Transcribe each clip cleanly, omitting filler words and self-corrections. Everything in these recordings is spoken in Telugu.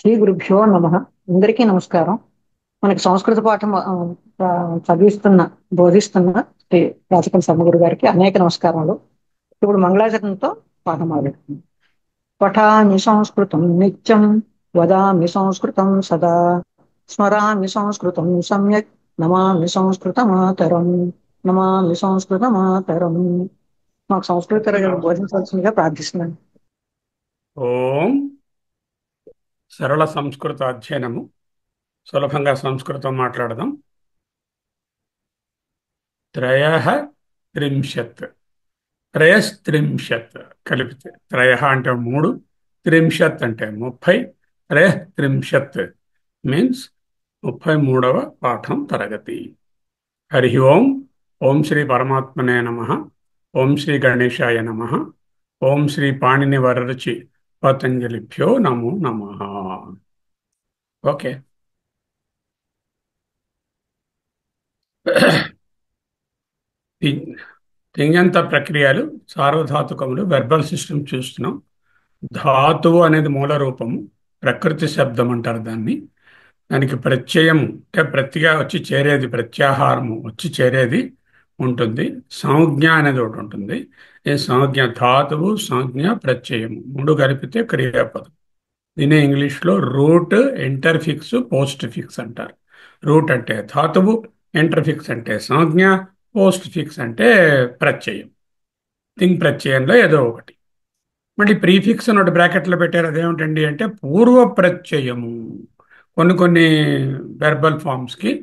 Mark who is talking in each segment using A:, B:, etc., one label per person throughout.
A: శ్రీ గురుభ్యో నమ. అందరికీ నమస్కారం. మనకి సంస్కృత పాఠం చదివిస్తున్న బోధిస్తున్న శ్రీ రాచకల్ సమ్మగురు గారికి అనేక నమస్కారములు. ఇప్పుడు మంగళాచరణతో పాఠం మొదలెడుతుంది. పఠామి సంస్కృతం నిత్యం, వదామి సంస్కృతం సదా, స్మరామి సంస్కృతం సమ్యక్, నమామి సంస్కృతమాతరం, నమామి సంస్కృతమాతరం. మాకు సంస్కృత బోధించవలసిందిగా ప్రార్థిస్తున్నాను.
B: ఓం సరళ సంస్కృత అధ్యయనము. సులభంగా సంస్కృతం మాట్లాడదాం. త్రయః త్రింశత్, త్రయస్త్రింశత్ కలిపితే త్రయః అంటే 3, త్రింశత్ అంటే 30. త్రయః త్రింశత్ మీన్స్ 33వ పాఠం తరగతి. హరి ఓం. ఓం శ్రీ పరమాత్మనే నమః. ఓం శ్రీ గణేశాయ నమః. ఓం శ్రీ పాణిని వరరుచి పతంజలిభ్యో నమో నమః. ఓకే. తింగంత ప్రక్రియలు, సార్వధాతుకములు, వెర్బల్ సిస్టమ్ చూస్తున్నాం. ధాతువు అనేది మూల రూపము, ప్రకృతి శబ్దం అంటారు దాన్ని. దానికి ప్రత్యయం అంటే ప్రతిగా వచ్చి చేరేది, ప్రత్యాహారము వచ్చి చేరేది ఉంటుంది. సంజ్ఞ అనేది ఒకటి ఉంటుంది. ఈ సంజ్ఞ ధాతువు, సంజ్ఞ, ప్రత్యయము 3 కలిపితే క్రియాపదం. దీనే ఇంగ్లీష్లో రూట్, ఇంటర్ఫిక్స్, పోస్ట్ ఫిక్స్ అంటారు. రూట్ అంటే ధాతువు, ఇంటర్ఫిక్స్ అంటే సంజ్ఞ, పోస్ట్ ఫిక్స్ అంటే ప్రత్యయం. థింగ్ ప్రత్యయంలో ఏదో ఒకటి. మళ్ళీ ప్రీఫిక్స్ అని ఒకటి బ్రాకెట్లో పెట్టారు. అదేమిటండి అంటే పూర్వ ప్రత్యయము. కొన్ని కొన్ని వెర్బల్ ఫామ్స్కి,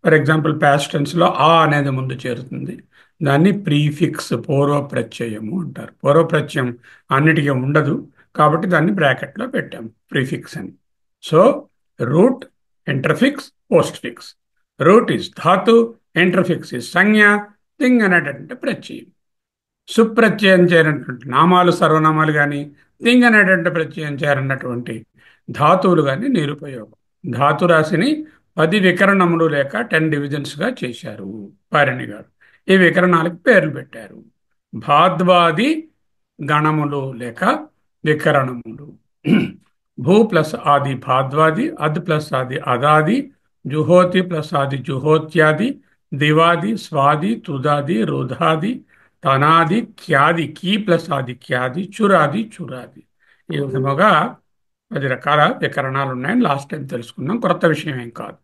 B: ఫర్ ఎగ్జాంపుల్ పాస్ట్ టెన్స్లో ఆ అనేది ముందు చేరుతుంది. దాన్ని ప్రీఫిక్స్, పూర్వ ప్రత్యయము అంటారు. పూర్వ ప్రత్యయం అన్నిటికీ ఉండదు కాబట్టి దాన్ని బ్రాకెట్లో పెట్టాము ప్రీఫిక్స్ అని. So root, interfix, post fix. Root is ధాతు, ఇంటర్ఫిక్స్ ఈజ్ సంజ్ఞ, థింగ్ అనేటటువంటి ప్రత్యయం. సుప్రత్యయం చేరినటువంటి నామాలు, సర్వనామాలు కానీ, థింగ్ అనేటువంటి ప్రత్యయం చేరినటువంటి ధాతువులు కానీ నిరుపయోగం. ధాతు రాశిని 10 వికరణములు లేక 10 డివిజన్స్గా చేశారు పారిణి గారు. ఈ వికరణాలకు పేర్లు పెట్టారు. భాద్వాది గణములు లేక వికరణములు. భూ ప్లస్ ఆది భాద్వాది, అద్ ప్లస్ ఆది అదాది, జుహోతి ప్లస్ ఆది జుహోత్యాది, దివాది, స్వాది, తుదాది, రుధాది, తనాది, ఖ్యాది, కీ ప్లస్ ఆది ఖ్యాది, చురాది, చురాది. ఈ విధముగా 10 రకాల వికరణాలు ఉన్నాయని లాస్ట్ టైం తెలుసుకున్నాం. కొత్త విషయం ఏం కాదు.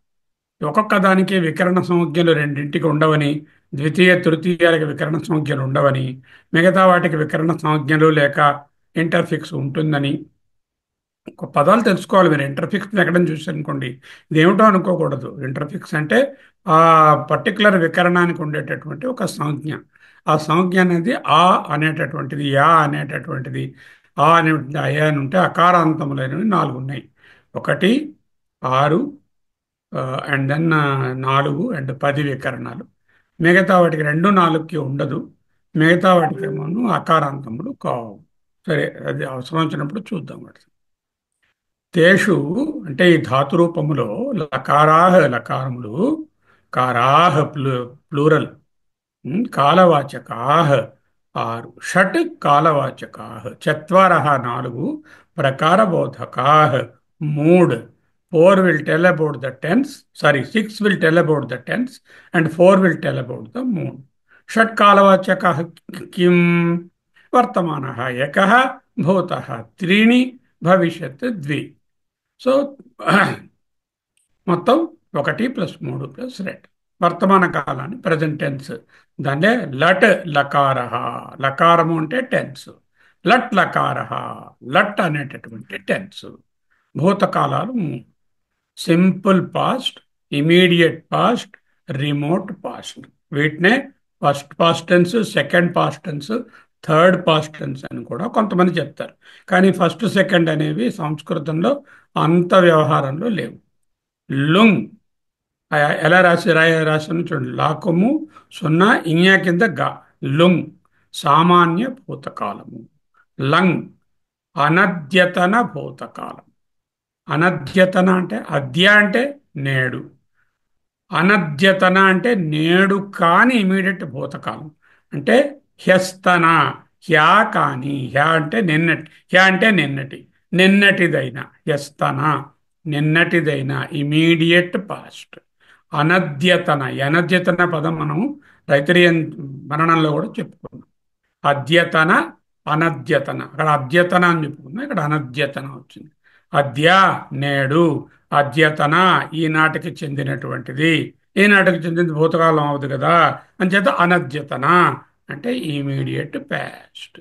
B: ఒక్కొక్క దానికి వికరణ సంజ్ఞలు రెండింటికి ఉండవని, ద్వితీయ తృతీయాలకు వికరణ సంజ్ఞలు ఉండవని, మిగతా వాటికి వికరణ సంజ్ఞలు లేక ఇంటర్ఫిక్స్ ఉంటుందని పదాలు తెలుసుకోవాలి. మీరు ఇంటర్ఫిక్స్ ఎక్కడ చూసారనుకోండి, ఇదేమిటో అనుకోకూడదు. ఇంటర్ఫిక్స్ అంటే ఆ పర్టికులర్ వికరణానికి ఉండేటటువంటి ఒక సంజ్ఞ. ఆ సంజ్ఞ అనేది ఆ అనేటటువంటిది, యా అనేటటువంటిది, ఆ అనేటువంటి అయా అని ఉంటే అకారాంతములైనవి 4 ఉన్నాయి. 1, 6 అండ్ దెన్ 4 అండ్ 10 వికరణాలు. మిగతా వాటికి 2, 4కి ఉండదు. మిగతా వాటికి ఏమో అకారాంతములు కావు. సరే, అది అవసరం వచ్చినప్పుడు చూద్దాం. వాటి తేషు అంటే ఈ ధాతురూపములో లకారాహ లకారములు, కారాహ plural, కాలవాచకాహ 6, shut కాలవాచకాహ, చత్వారః 4, ప్రకారబోధకాహ 3. 4 will tell about the tense, sorry, 6 will tell about the tense and 4 will tell about the mood. షట్ కాలవాచకాహ కిం? వర్తమానః ఏకః, భూతః 3, భవిష్యత్ 2. సో మొత్తం 1 + 3 + 2. వర్తమాన కాలాన్ని ప్రజెంట్ టెన్స్. దాన్నే లట్ లకార. లకారము అంటే టెన్స్. లట్ లకార, లట్ అనేటటువంటి టెన్స్. భూతకాలాలు 3: simple past, immediate past, remote past. వీటినే first past tense, second past tense, third past tense అని కూడా కొంతమంది చెప్తారు. కానీ ఫస్ట్, సెకండ్ అనేవి సంస్కృతంలో అంత వ్యవహారంలో లేవు. లుంగ్ ఎలా రాశాను చూడండి. లాకము 0, ఇంగ్యా కింద గా. లుంగ్ సామాన్య భూతకాలము. లంగ్ అనద్యతన భూతకాలం. అనద్యతన అంటే అద్య అంటే నేడు, అనద్యతన అంటే నేడు కాని ఇమీడియట్ భూతకాలం. అంటే హ్యస్తన, హ్యా కాని, హ్యా అంటే నిన్నటి, హ్యా అంటే నిన్నటి, నిన్నటిదైన హ్యస్తన నిన్నటిదైనా ఇమీడియట్ పాస్ట్. అనద్యతన, అనద్యతన పదం మనం రైతరియన్ మరణంలో కూడా చెప్పుకున్నాం. అద్యతన, అనద్యతన. అక్కడ అద్యతన అని చెప్పుకున్నాం, ఇక్కడ అనద్యతన వచ్చింది. అద్య నేడు, అద్యతన ఈనాటికి చెందినటువంటిది. ఈనాటికి చెందింది భూతకాలం అవుతుంది కదా, అంచేత అనద్యతన అంటే ఇమీడియట్ పాస్ట్.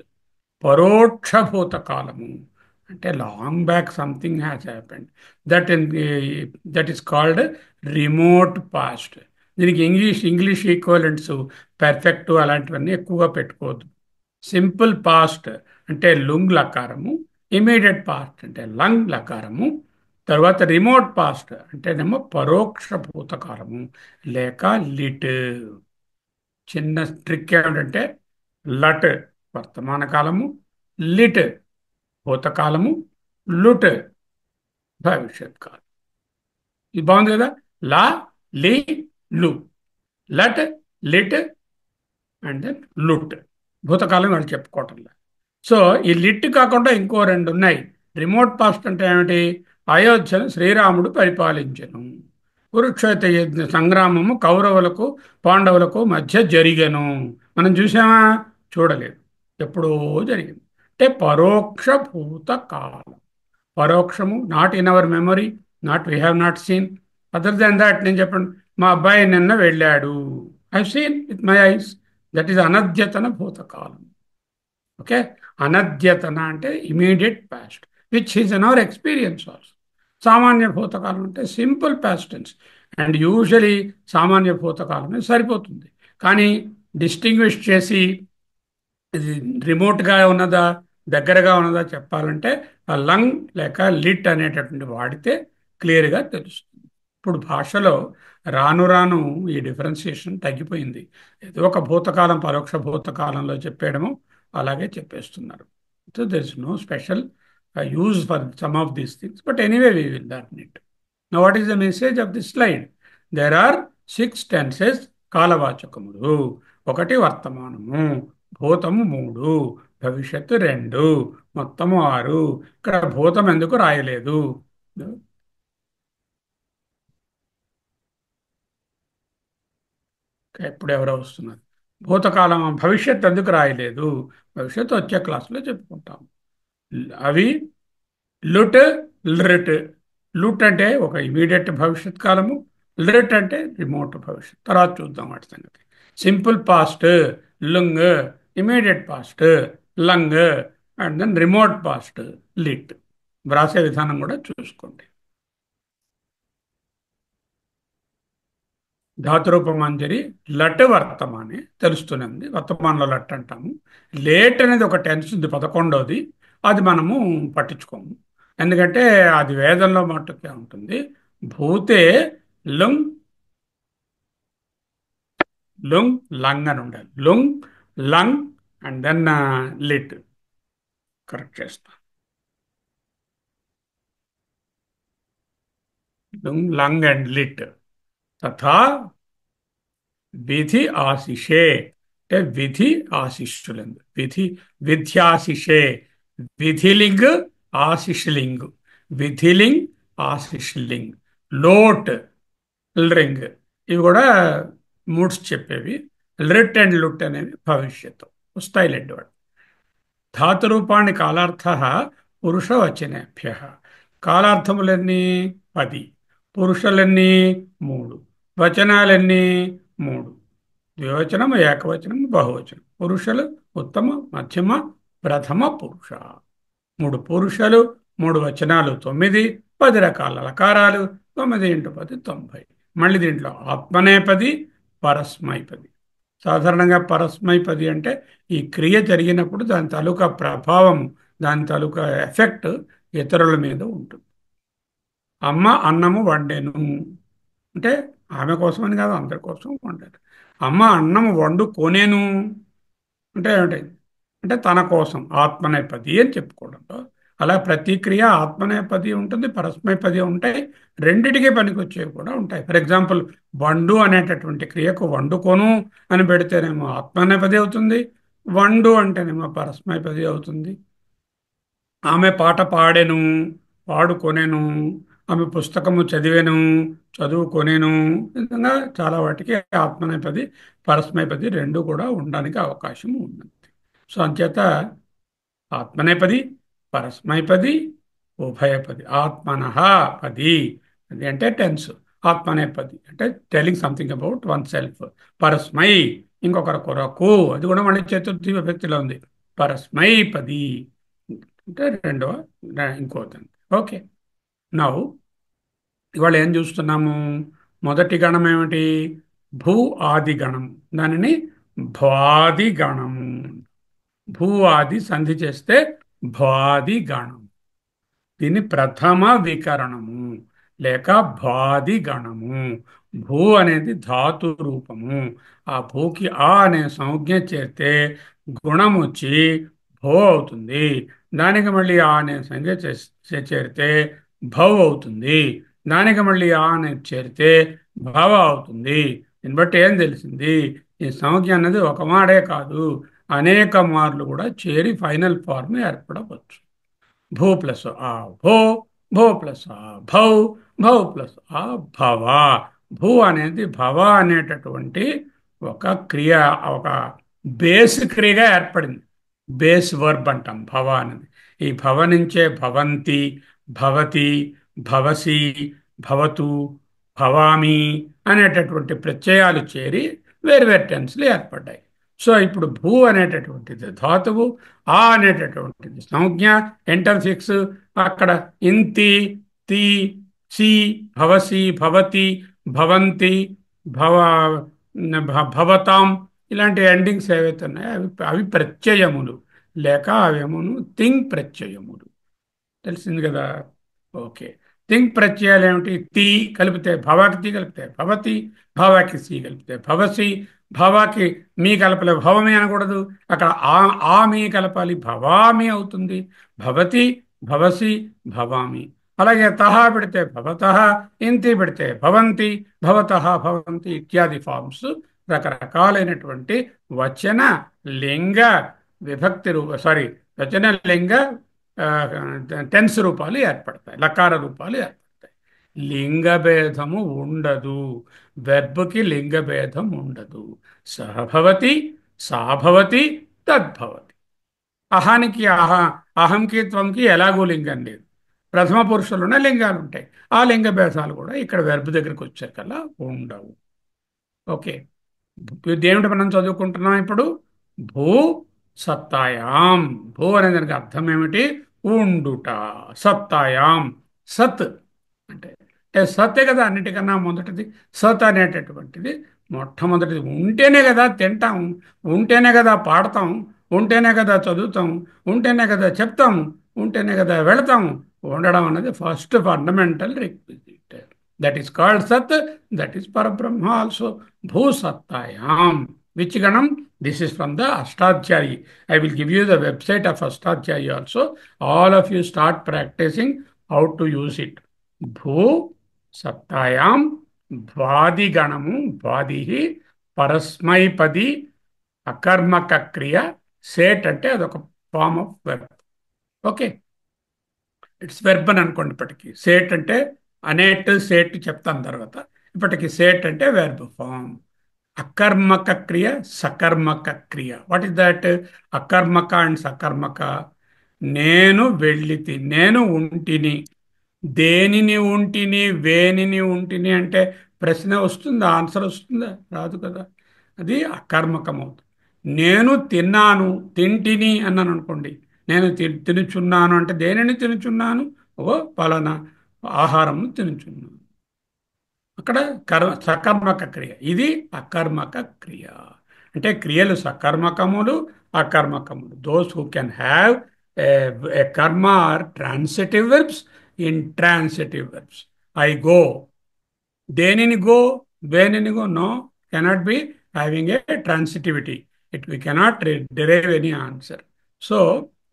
B: పరోక్ష భూతకాలము అంటే long back something has happened, that in that is called remote past. దీనికి ఇంగ్లీష్ ఈక్వలెంట్స్ పెర్ఫెక్ట్ అలాంటివన్నీ ఎక్కువగా పెట్టుకోవద్దు. సింపుల్ పాస్ట్ అంటే లుంగ్ లకారము, ఇమీడియట్ పాస్ట్ అంటే లంగ్ లకారము, తర్వాత రిమోట్ పాస్ట్ అంటేనేమో పరోక్ష భూతకాలము లేక లిట్. చిన్న ట్రిక్ ఏమిటంటే లట్ వర్తమాన కాలము, లిట్ భూతకాలము, లుట్ భవిష్యత్ కాలం. ఇది బాగుంది కదా. లా, లి, లు, లట్, లిట్ అండ్ దెన్ లుట్. భూతకాలం వాళ్ళు చెప్పుకోవటంలా. సో ఈ లిట్ కాకుండా ఇంకో రెండు ఉన్నాయి. రిమోట్ పాస్ట్ అంటే ఏమిటి? అయోధ్యను శ్రీరాముడు పరిపాలించెను. కురుక్షేత్ర సంగ్రామము కౌరవులకు పాండవులకు మధ్య జరిగెను. మనం చూసామా? చూడలేదు. ఎప్పుడో జరిగింది. అంటే పరోక్ష భూతకాలం. పరోక్షము, not in our memory, not we have not seen. Other than that నేను చెప్పండి, మా అబ్బాయి నిన్న వెళ్ళాడు, I seen with my eyes. That is అనద్యతన భూతకాలం. ఓకే. అనద్యతన అంటే immediate past which is in our experience also. సామాన్య భూతకాలం అంటే simple past tense. And usually సామాన్య భూతకాలమే సరిపోతుంది. కానీ డిస్టింగ్విష్ చేసి ఇది రిమోట్గా ఉన్నదా దగ్గరగా ఉన్నదా చెప్పాలంటే ఆ లంగ్ లేక లిట్ అనేటటువంటి వాడితే క్లియర్గా తెలుస్తుంది. ఇప్పుడు భాషలో రాను రాను ఈ డిఫరెన్సియేషన్ తగ్గిపోయింది. ఏదో ఒక భూతకాలం పరోక్ష భూతకాలంలో చెప్పేయడము అలాగే చెప్పేస్తున్నారు. So there is no special use for some of these things, but anyway we will learn it. Now what is the message of this slide? There are 6 tenses కాలవాచకములు. ఒకటి వర్తమానము, భూతము 3, భవిష్యత్తు 2, మొత్తము 6. ఇక్కడ భూతం ఎందుకు రాయలేదు? ఎప్పుడు ఎవరో వస్తున్నారు. భూతకాలం భవిష్యత్తు ఎందుకు రాయలేదు? భవిష్యత్తు వచ్చే క్లాసులో చెప్పుకుంటాం. అవి లుట్, లిట్. లుట్ అంటే ఒక ఇమీడియట్ భవిష్యత్ కాలము, లిట్ అంటే రిమోట్ భవిష్యత్. తర్వాత చూద్దాం వాటి సంగతి. సింపుల్ పాస్ట్ లుంగ్, ఇమీడియట్ పాస్ట్ లంగ్, అండ్ దెన్ రిమోట్ పాస్ట్ లిట్. వ్రాసే విధానం కూడా చూసుకోండి. ధాతురూపమంజరి లట్ వర్తమానే తెలుస్తున్నది. వర్తమానంలో లట్ అంటాము. లేట్ అనేది ఒక టెన్స్ ఉంది, 11వది. అది మనము పట్టించుకోము, ఎందుకంటే అది వేదంలో మట్టుకే ఉంటుంది. భూతే లుంగ్, లుంగ్ లంగ్ అని ఉండాలి. లుంగ్, లంగ్ అండ్ దెన్ లిట్. కరెక్ట్ చేస్తా. లుంగ్, లంగ్ అండ్ లిట్. తథా విధి ఆశిషే అంటే విధి ఆశిష్యులందు. విధి విధ్యాశిషే. విధిలింగ్, ఆశిష్లింగ్. విధిలింగ్, ఆశిష్లింగ్. Lot, ring. ఇవి కూడా మూడ్స్ చెప్పేవి. లిట్ అండ్ లుట్ అనేవి భవిష్యత్తు వస్తాయి. లెడ్ వాడు. ధాతురూపాన్ని కాలార్థ పురుషవచనేభ్య. కాలార్థములన్నీ 10, పురుషులన్నీ 3, వచనాలన్నీ 3. ద్వివచనం, ఏకవచనం, బహువచనం. పురుషులు ఉత్తమ, మధ్యమ, ప్రథమ పురుష. 3 పురుషులు, 3 వచనాలు, 9, 10 రకాల లకారాలు. 9 × 10 90. మళ్ళీ దీంట్లో ఆత్మనేపది, పరస్మైపది. సాధారణంగా పరస్మైపది అంటే ఈ క్రియ జరిగినప్పుడు దాని తాలూకా ప్రభావం, దాని తాలూకా ఎఫెక్ట్ ఇతరుల మీద ఉంటుంది. అమ్మ అన్నము వండెను అంటే ఆమె కోసమని కాదు, అందరి కోసం వండారు. అమ్మ అన్నము వండుకొనేను అంటే ఏమిటి? అంటే తన కోసం, ఆత్మనేపది అని చెప్పుకోవడంలో. అలా ప్రతి క్రియ ఆత్మనేపది ఉంటుంది, పరస్మైపది ఉంటాయి. రెండిటికి పనికొచ్చేవి కూడా ఉంటాయి. ఫర్ ఎగ్జాంపుల్, వండు అనేటటువంటి క్రియకు వండుకొను అని పెడితేనేమో ఆత్మనేపది అవుతుంది, వండు అంటేనేమో పరస్మైపది అవుతుంది. ఆమె పాట పాడెను, పాడుకొనెను ఆమె పుస్తకము చదివాను, చదువుకొనేను. ఈ విధంగా చాలా వాటికి ఆత్మనేపది, పరస్మైపది రెండు కూడా ఉండడానికి అవకాశం ఉన్నది. సో అంచేత ఆత్మనేపది, పరస్మైపది, ఉభయపది. ఆత్మనః పది, అది అంటే టెన్స్. ఆత్మనేపది అంటే telling something about oneself. పరస్మై ఇంకొకరి కొరకు, అది కూడా మళ్ళీ చతుర్థి విభక్తిలో ఉంది. పరస్మై పది అంటే రెండవ ఇంకోదండి. ఓకే. నౌ ఇవాళ ఏం చూస్తున్నాము? మొదటి గణం ఏమిటి? భూ ఆది గణం. దానిని భ్వాది గణము. భూ ఆది సంధి చేస్తే భ్వాది గణం. దీన్ని ప్రథమ వికరణము లేక భాది గణము. భూ అనేది ధాతు రూపము. ఆ భూకి ఆ అనే సంజ్ఞ చేస్తే గుణం వచ్చి భో అవుతుంది. దానికి మళ్ళీ ఆ అనే సంజ్ఞ చేరితే భవ్ అవుతుంది. దానికి మళ్ళీ ఆ అనే చేరితే భవ అవుతుంది. దీన్ని బట్టి ఏం తెలిసింది? ఈ సంజ్ఞ అన్నది ఒక మాడే కాదు, అనేక మార్లు కూడా చేరి ఫైనల్ ఫార్మ్ ఏర్పడవచ్చు. భూ ప్లస్ ఆ భో, భో ప్లస్ ఆ భౌ, భౌ ప్లస్ ఆ భవ. భూ అనేది భవ అనేటటువంటి ఒక క్రియ, ఒక బేస్ క్రియగా ఏర్పడింది. బేస్ వర్బ్ అంటాం భవ అనేది. ఈ భవ నుంచే భవంతి, భవతి, భవసి, భవతు, భవామి అనేటటువంటి ప్రత్యయాలు చేరి వేరువేరు టెన్స్లు ఏర్పడ్డాయి. సో ఇప్పుడు భూ అనేటటువంటిది ధాతువు, ఆ అనేటటువంటిది సంజ్ఞ, ఎంటర్ ఫిక్స్. అక్కడ ఇంతి, తి, సి, భవసి, భవతి, భవంతి, భవ భవతాం, ఇలాంటి ఎండింగ్స్ ఏవైతే ఉన్నాయో అవి అవి ప్రత్యయములు లేక అవేమును తింగ్ ప్రత్యయములు. తెలిసింది కదా? ఓకే. తింగ్ ప్రత్యయాలు ఏమిటి? తి కలిపితే భవాకి తి కలిపితే భవతి, భవాకి సి కలిపితే భవసి, భవాకి మీ కలపలే భవమి అనకూడదు, అక్కడ ఆ మీ కలపాలి, భవామి అవుతుంది. భవతి, భవసి, భవామి. అలాగే తహ పెడితే భవతః, ఇంతి పెడితే భవంతి, భవతః, భవంతి ఇత్యాది ఫార్మ్స్, రకరకాలైనటువంటి వచన లింగ విభక్తి సారీ వచన లింగ ఆ, టెన్స్ రూపాలు ఏర్పడతాయి, లకార రూపాలు ఏర్పడతాయి. లింగభేదము ఉండదు. వెర్బ్కి లింగభేదం ఉండదు. సహభవతి, సాభవతి, తద్భవతి. అహానికి అహంకి త్వంకి ఎలాగూ లింగం లేదు. ప్రథమ పురుషులున్న లింగాలు ఉంటాయి. ఆ లింగ భేదాలు కూడా ఇక్కడ వెర్బ్ దగ్గరికి వచ్చాకల్లా ఉండవు. ఓకే. ఇదేమిటి మనం చదువుకుంటున్నాం ఇప్పుడు? భూ సత్తాయాం. భూ అనే దానికి అర్థం ఏమిటి? ఉండుట. సత్తాయాం, సత్ అంటే సత్తే కదా అన్నిటికన్నా మొదటిది. సత్ అనేటటువంటిది మొట్టమొదటిది. ఉంటేనే కదా తింటాం, ఉంటేనే కదా పాడతాం, ఉంటేనే కదా చదువుతాం, ఉంటేనే కదా చెప్తాం, ఉంటేనే కదా వెళతాం. ఉండడం అన్నది first fundamental requisite. That is called సత్. దట్ ఈస్ పరబ్రహ్మ ఆల్సో. భూ సత్తాయాం. విచ్ గణం? This is from the Ashtadhyayi. I will give you the website of Ashtadhyayi also. All of you start practicing how to use it. భూ సత్తాయాం భ్వాది గణము. భ్వాది పరస్మైపది అకర్మక క్రియ. సేట్ అంటే అదొక form of verb. Okay. It's verb అని అనుకోండి. ఇప్పటికి సేట్ అంటే అనేట్ సేట్ చెప్తాను తర్వాత. ఇప్పటికి సేట్ అంటే వెర్బ్ ఫామ్. అకర్మక క్రియ, సకర్మక క్రియ. What is that? అకర్మక అండ్ సకర్మక. నేను వెళ్ళితి, నేను ఉంటిని. దేనిని ఉంటిని, వేనిని ఉంటిని అంటే ప్రశ్న వస్తుందా? ఆన్సర్ వస్తుందా? రాదు కదా. అది అకర్మకం అవుతుంది. నేను తిన్నాను, తింటిని అన్నాను అనుకోండి. నేను తినుచున్నాను అంటే దేనిని తినుచున్నాను? ఓ పలానా ఆహారం తినుచున్నాను. అక్కడ సకర్మక క్రియ. ఇది అకర్మక క్రియ. అంటే క్రియలు సకర్మకములు, అకర్మకములు. Those who can have a karma are transitive verbs, intransitive verbs. I go. దేనిని గో, వేనిని go? No, cannot be having a transitivity. We cannot derive any answer. So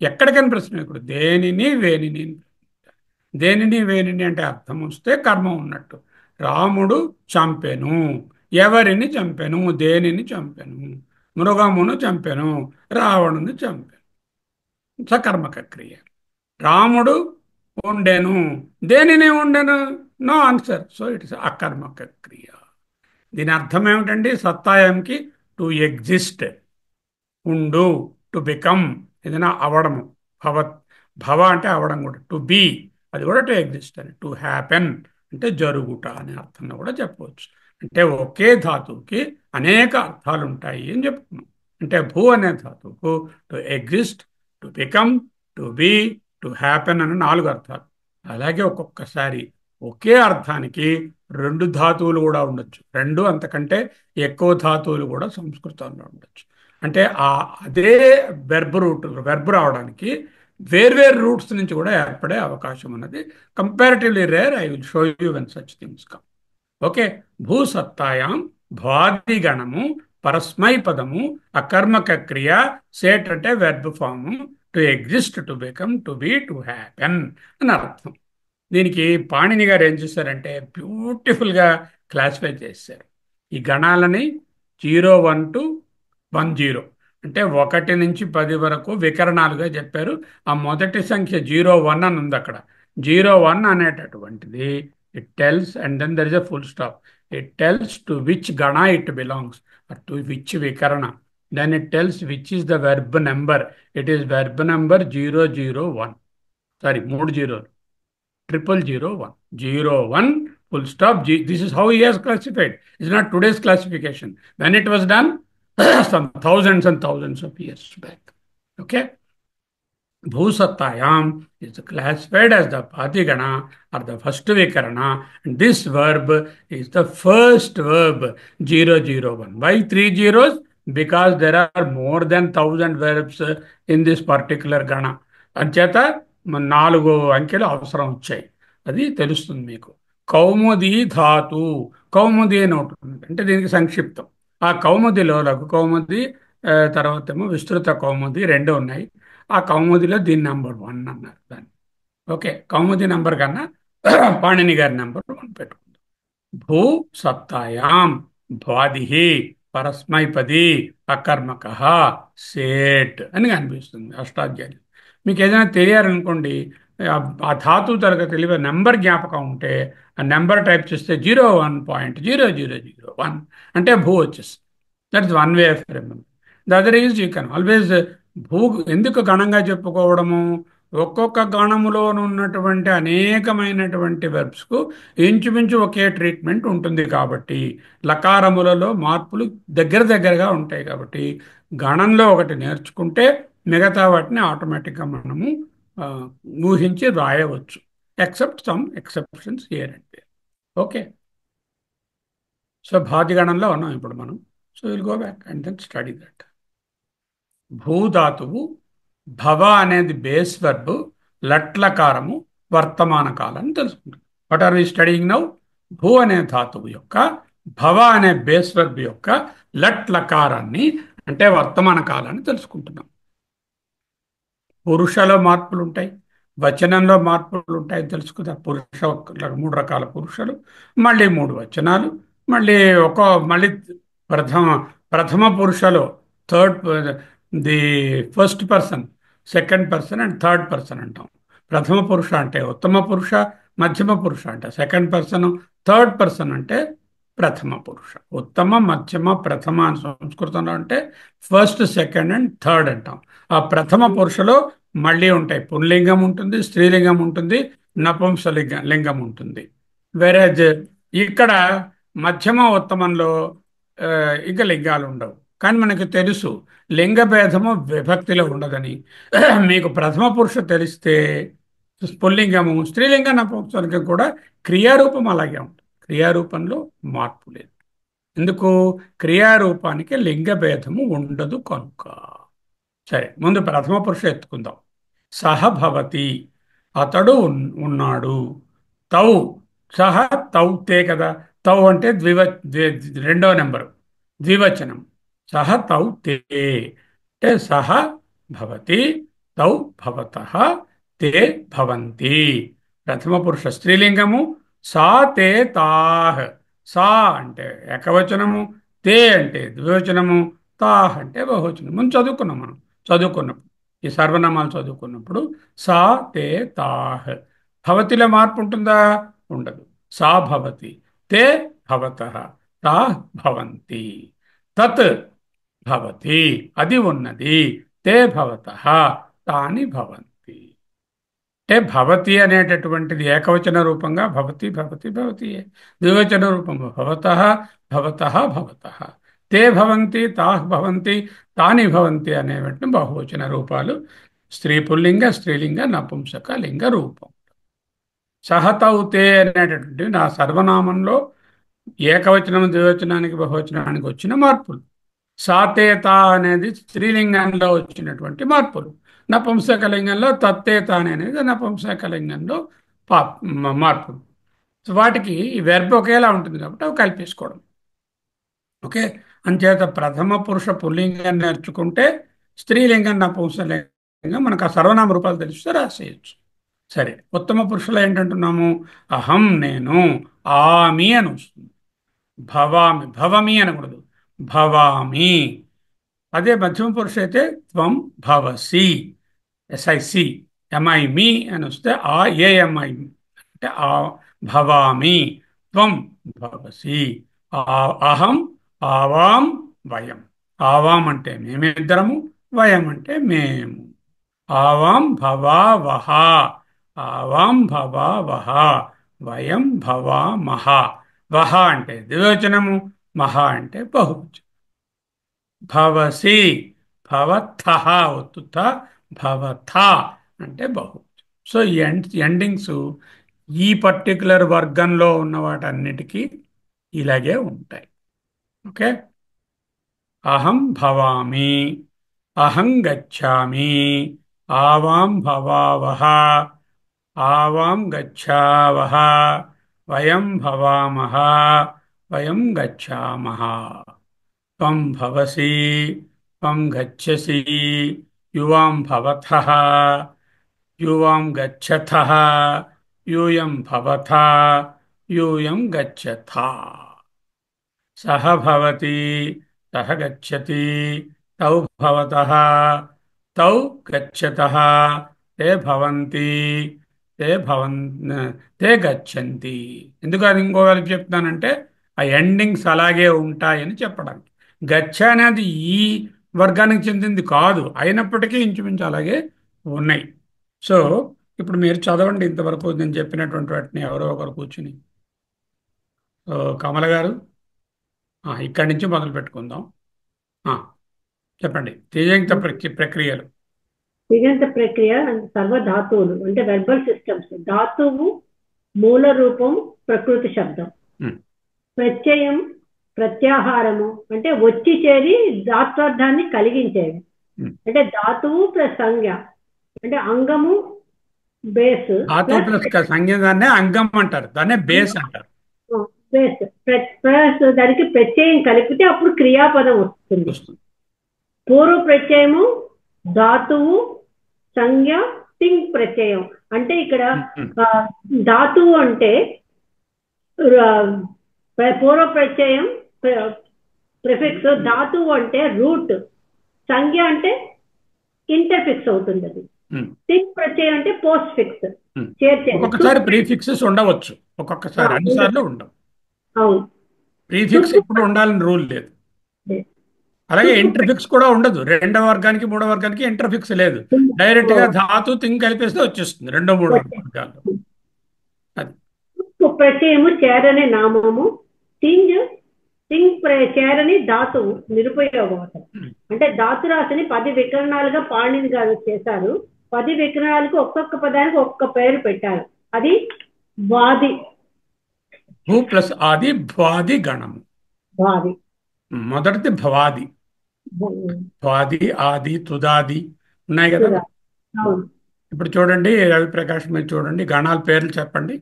B: ఎక్కడికని ప్రశ్న ఇప్పుడు దేనిని వేనిని. దేనిని వేనిని అంటే అర్థం వస్తే కర్మ ఉన్నట్టు. రాముడు చంపెను. ఎవరిని చంపెను? దేనిని చంపెను? మృగమును చంపెను, రావణుని చంపెను. సకర్మక క్రియ. రాముడు ఉండెను. దేనిని ఉండెను? No answer. So it is అకర్మక క్రియ. దీని అర్థం ఏమిటండి? సత్తాయంకి టు ఎగ్జిస్ట్, ఉండు, టు బికమ్, ఏదైనా అవడము. భవ, భవ అంటే అవడం కూడా, టు బీ అది కూడా టు ఎగ్జిస్ట్ అని, టు హ్యాపెన్ అంటే జరుగుట అనే అర్థంలో కూడా చెప్పవచ్చు. అంటే ఒకే ధాతువుకి అనేక అర్థాలు ఉంటాయి అని చెప్పుకున్నాం. అంటే భూ అనే ధాతువుకు to exist, to become, to be, to happen అని 4 అర్థాలు. అలాగే ఒక్కొక్కసారి ఒకే అర్థానికి 2 ధాతువులు కూడా ఉండొచ్చు, 2 అంతకంటే ఎక్కువ ధాతువులు కూడా సంస్కృతంలో ఉండొచ్చు. అంటే అదే వెర్బ్ రావడానికి వేర్వేరు రూట్స్ నుంచి కూడా ఏర్పడే అవకాశం ఉన్నది. Comparatively rare. I will show you when such things come. Okay. భూసత్తాయాం భ్వాదిగణము పరస్మై పదము అకర్మక క్రియ సేట్ అంటే verb form to exist, to become, to be, to happen అని అర్థం. దీనికి పాణిని గారు ఏం చేశారంటే బ్యూటిఫుల్గా క్లాసిఫై చేశారు. ఈ గణాలని 01 to 10 అంటే 1 నుంచి 10 వరకు వికరణాలుగా చెప్పారు. ఆ మొదటి సంఖ్య 01 అని ఉంది అక్కడ. 01 అనేటటువంటిది it tells and then there is a full stop. It tells to which గణ ఇట్ బిలాంగ్స్, టు విచ్ వికరణ. Then it tells which is the verb number. It is verb number 001. Sorry, 3 జీరోలు. 0001. 01 full stop. This is how he has classified. It's not today's classification. When it was done, some thousands and thousands of years back. Okay. Bhusattayam is classified as the Patigana or the first Vikarana. And this verb is the first verb 001. Why 3 zeros? Because there are more than 1,000 verbs in this particular Gana. అంచేత 4 అంకెలు అవసరం వచ్చాయి. అది తెలుస్తుంది మీకు. కౌముది ధాతు, కౌముది అని ఒకటి ఉంది. అంటే దీనికి సంక్షిప్తం. ఆ కౌముదిలో లఘు కౌముది, తర్వాత ఏమో విస్తృత కౌముది 2 ఉన్నాయి. ఆ కౌముదిలో దీని నెంబర్ 1 అన్నారు దాన్ని. ఓకే. కౌముది నెంబర్ కన్నా పాణిని గారి నెంబర్ 1 పెట్టుకుందాం. భూ సత్తాయాం భ్వాదిహి పరస్మైపది అకర్మక సేట్ అని కనిపిస్తుంది అష్టాధ్యాయులు. మీకు ఏదైనా తెలియాలనుకోండి, ఆ ధాతు తరగతి తెలివి నెంబర్ జ్ఞాపకం ఉంటే ఆ నెంబర్ టైప్ చేస్తే 01.0001 అంటే భూ వచ్చేస్తుంది. That is one way of remember. The other is you can always భూ ఎందుకు గణంగా చెప్పుకోవడము? ఒక్కొక్క గణములోనున్నటువంటి అనేకమైనటువంటి వెర్బ్స్కు ఇంచుమించు ఒకే ట్రీట్మెంట్ ఉంటుంది కాబట్టి, లకారములలో మార్పులు దగ్గరగా ఉంటాయి కాబట్టి గణంలో ఒకటి నేర్చుకుంటే మిగతా వాటిని ఆటోమేటిక్గా మనము ఊహించి రాయవచ్చు. Except some exceptions here and there. Okay. So భాతిగణంలో ఉన్నాం ఇప్పుడు మనం. So will go back and then study that. భూధాతువు భవ అనేది బేస్ వర్బ్, లట్లకారము వర్తమాన కాలం తెలుసుకుంటాం. What are we studying now? భూ అనే ధాతువు యొక్క భవ అనే బేస్ వర్బ్ యొక్క లట్లకారాన్ని అంటే వర్తమాన కాలాన్ని తెలుసుకుంటున్నాం. పురుషలో మార్పులు ఉంటాయి, వచనంలో మార్పులు ఉంటాయి తెలుసుకుందాం. పురుష 3 రకాల పురుషులు, మళ్ళీ 3 వచనాలు, మళ్ళీ ప్రథమ ప్రథమ పురుషలో the first person, second person and third person అంటాం. ప్రథమ పురుష అంటే ఉత్తమ పురుష, మధ్యమ పురుష అంటే సెకండ్ పర్సన్, థర్డ్ పర్సన్ అంటే ప్రథమ పురుష. ఉత్తమ, మధ్యమ, ప్రథమ అని సంస్కృతంలో అంటే ఫస్ట్, సెకండ్ అండ్ థర్డ్ అంటాం. ఆ ప్రథమ పురుషలో మళ్ళీ ఉంటాయి, పుల్లింగం ఉంటుంది, స్త్రీలింగం ఉంటుంది, లింగం ఉంటుంది. వేరేజ్ ఇక్కడ మధ్యమ ఉత్తమంలో ఇంకా లింగాలు ఉండవు. కానీ మనకు తెలుసు లింగ భేదము విభక్తిలో ఉండదని. మీకు ప్రథమ పురుష తెలిస్తే పుల్లింగము, స్త్రీలింగ, నపుంసకలింగం కూడా క్రియారూపం అలాగే ఉంటుంది. క్రియారూపంలో మార్పు లేదు. ఎందుకు? క్రియారూపానికి లింగ భేదము ఉండదు కనుక. సరే, ముందు ప్రథమ పురుష ఎత్తుకుందాం. సహ భవతి, అతడు ఉన్నాడు. తౌ సహ తౌ తే కదా. తౌ అంటే రెండవ నెంబరు, ద్వివచనం. సహ తౌ తే అంటే సహ భవతి, తౌ భవతః, తే భవంతి. ప్రథమ పురుష స్త్రీలింగము. సా తే తాహ్. సా అంటే ఏకవచనము, తే అంటే ద్వివచనము, తాహ్ అంటే బహువచనం. మనం చదువుకున్నప్పుడు ఈ సర్వనామాలు చదువుకున్నప్పుడు సా తే తాహ్. భవతిలో మార్పు ఉంటుందా? ఉండదు. సా భవతి, తే భవతః, తా భవంతి, తత్ భవతి, అది ఉన్నది, తే భవతః, తాని భవంతి. అంటే భవతి అనేటటువంటిది ఏకవచన రూపంగా భవతి భవతి భవతి, ద్వివచన రూపంగా భవతః భవతః భవతః, తే భవంతి తాః భవంతి తాని భవంతి అనేటువంటి బహువచన రూపాలు. స్త్రీ పుల్లింగ, స్త్రీలింగ, నపుంసక లింగ రూపం. సహతౌ తే అనేటటువంటి నా సర్వనామంలో ఏకవచనం ద్వివచనానికి బహువచనానికి వచ్చిన మార్పులు. సాతేత అనేది స్త్రీలింగంలో వచ్చినటువంటి మార్పులు. నపుంసకలింగంలో తత్తేత అనేది నపుంసకలింగంలో మార్పులు. సో వాటికి ఈ వెర్బ్ ఒకేలా ఉంటుంది కాబట్టి అవి కల్పించుకోవడం. ఓకే. అంచేత ప్రథమ పురుష పుల్లింగాన్ని నేర్చుకుంటే స్త్రీలింగం నపుంసకలింగం మనకు ఆ సర్వనామ రూపాలు తెలిస్తే రాసేయచ్చు. సరే, ఉత్తమ పురుషులు ఏంటంటున్నాము? అహం, నేను, ఆమి అని వస్తుంది. భవామి, భవమి అనకూడదు, భవామి. అదే మధ్యమ పురుష అయితే త్వం భవసి, ఎస్ఐసి, ఎంఐ మీ అని వస్తే ఆ ఏఎంఐ అంటే ఆ భవామి, త్వం భవసి, అహం, ఆవాం, వయం. ఆవాం అంటే మేమిద్దరము, వయం అంటే మేము. ఆవాం భవా వహ, ఆవాం భవా వహ, వయం భవామహ. వహ అంటే ద్వివచనము, మహ అంటే బహువచనం. భవసి, భవత్థ ఒత్తుత, భవథ అంటే బహువచనం. సో ఈ ఎండింగ్స్ ఈ పర్టికులర్ వర్గంలో ఉన్న వాటన్నిటికీ ఇలాగే ఉంటాయి. ఓకే. అహం భవామి, అహం గచ్చామి, ఆవాం భవావహ, ఆవాం గచ్చావహ, వయం భవామహ, వయం గచ్చామహ. త్వం భవసి, త్వం గచ్చసి, యువాం భవథః, యూయం గచ్చథః, యూయం భవథ, యూయం గచ్చథ. సహ భవతి, సహ గచ్చతి, తౌ భవతః, తౌ గచ్చతః, తే భవంతి, తే తే గచ్చంతి. ఎందుకు అది ఇంకోవేళ చెప్తానంటే ఆ ఎండింగ్స్ అలాగే ఉంటాయని చెప్పడానికి. గచ్చ అనేది ఈ వర్గానికి చెందింది కాదు, అయినప్పటికీ ఇంచుమించు అలాగే ఉన్నాయి. సో ఇప్పుడు మీరు చదవండి ఇంతవరకు నేను చెప్పినటువంటి వాటిని ఎవరో ఒకరు కూర్చుని. సో కమల గారు, ఇక్కడి నుంచి మొదలు పెట్టుకుందాం. ఆ, చెప్పండి. తేజంత ప్రక్రియలు.
C: తిగంత ప్రక్రియ సర్వధాతువులు అంటే వెర్బల్ సిస్టమ్స్. ధాతువు, మూల రూపం, ప్రకృతి శబ్దం. ప్రత్యయం, ప్రత్యాహారము అంటే వచ్చి చేరి ధాత్వార్థాన్ని కలిగించేది. అంటే ధాతువు ప్లస్ సంజ్ఞ అంటే అంగము, బేస్.
B: ధాతువు ప్లస్ సంజ్ఞాన్ని అంగం అంటారు, దాన్నే బేస్ అంటారు.
C: బేస్ ప్లస్ దానికి ప్రత్యయం కలిపితే అప్పుడు క్రియాపదం వస్తుంది. పూర్వ ప్రత్యయము, ధాతువు, సంజ్ఞ, తింగ్ ప్రత్యయం. అంటే ఇక్కడ ధాతువు అంటే పూర్వ ప్రత్యయం ప్రిఫిక్స్, ధాతువు అంటే రూట్, సంజ్ఞ అంటే ఇంటర్ఫిక్స్ అవుతుంది. అది తింగ్ ప్రత్యయం అంటే పోస్ట్ ఫిక్స్.
B: ఒక్కొక్కసారి ప్రీఫిక్సెస్ ఉండవచ్చు, ఒక్కొక్కసారి అన్నిసార్లు ఉండవు.
C: అవును,
B: ప్రీఫిక్స్ ఎప్పుడు ఉండాలని రూల్ లేదు. అలాగే ఇంటర్ఫిక్స్ కూడా ఉండదు. రెండవ వర్గానికి మూడో వర్గానికి ఇంటర్ఫిక్స్ లేదు. డైరెక్ట్ గా ధాతు తింగ్ కలిపేస్తే వచ్చేస్తుంది రెండో మూడో వర్గాల్లో. అది
C: ప్రత్యయము చేరని నామము, తింగ్ చేరని ధాతువు నిరుపయోగం. అంటే ధాతురాశిని 10 వికరణాలుగా పాణిని గారు చేశారు. 10 వికరణాలకు ఒక్కొక్క పదానికి ఒక్కొక్క పేరు పెట్టారు. అది వాది.
B: భూ ప్లస్ ఆది, భ్వాది గణము.
C: వాది
B: మొదటిది భవాది. భవాది, ఆది, తుదాది ఉన్నాయి కదా. ఇప్పుడు చూడండి రవిప్రకాష్, మీరు చూడండి గణాల పేర్లు చెప్పండి.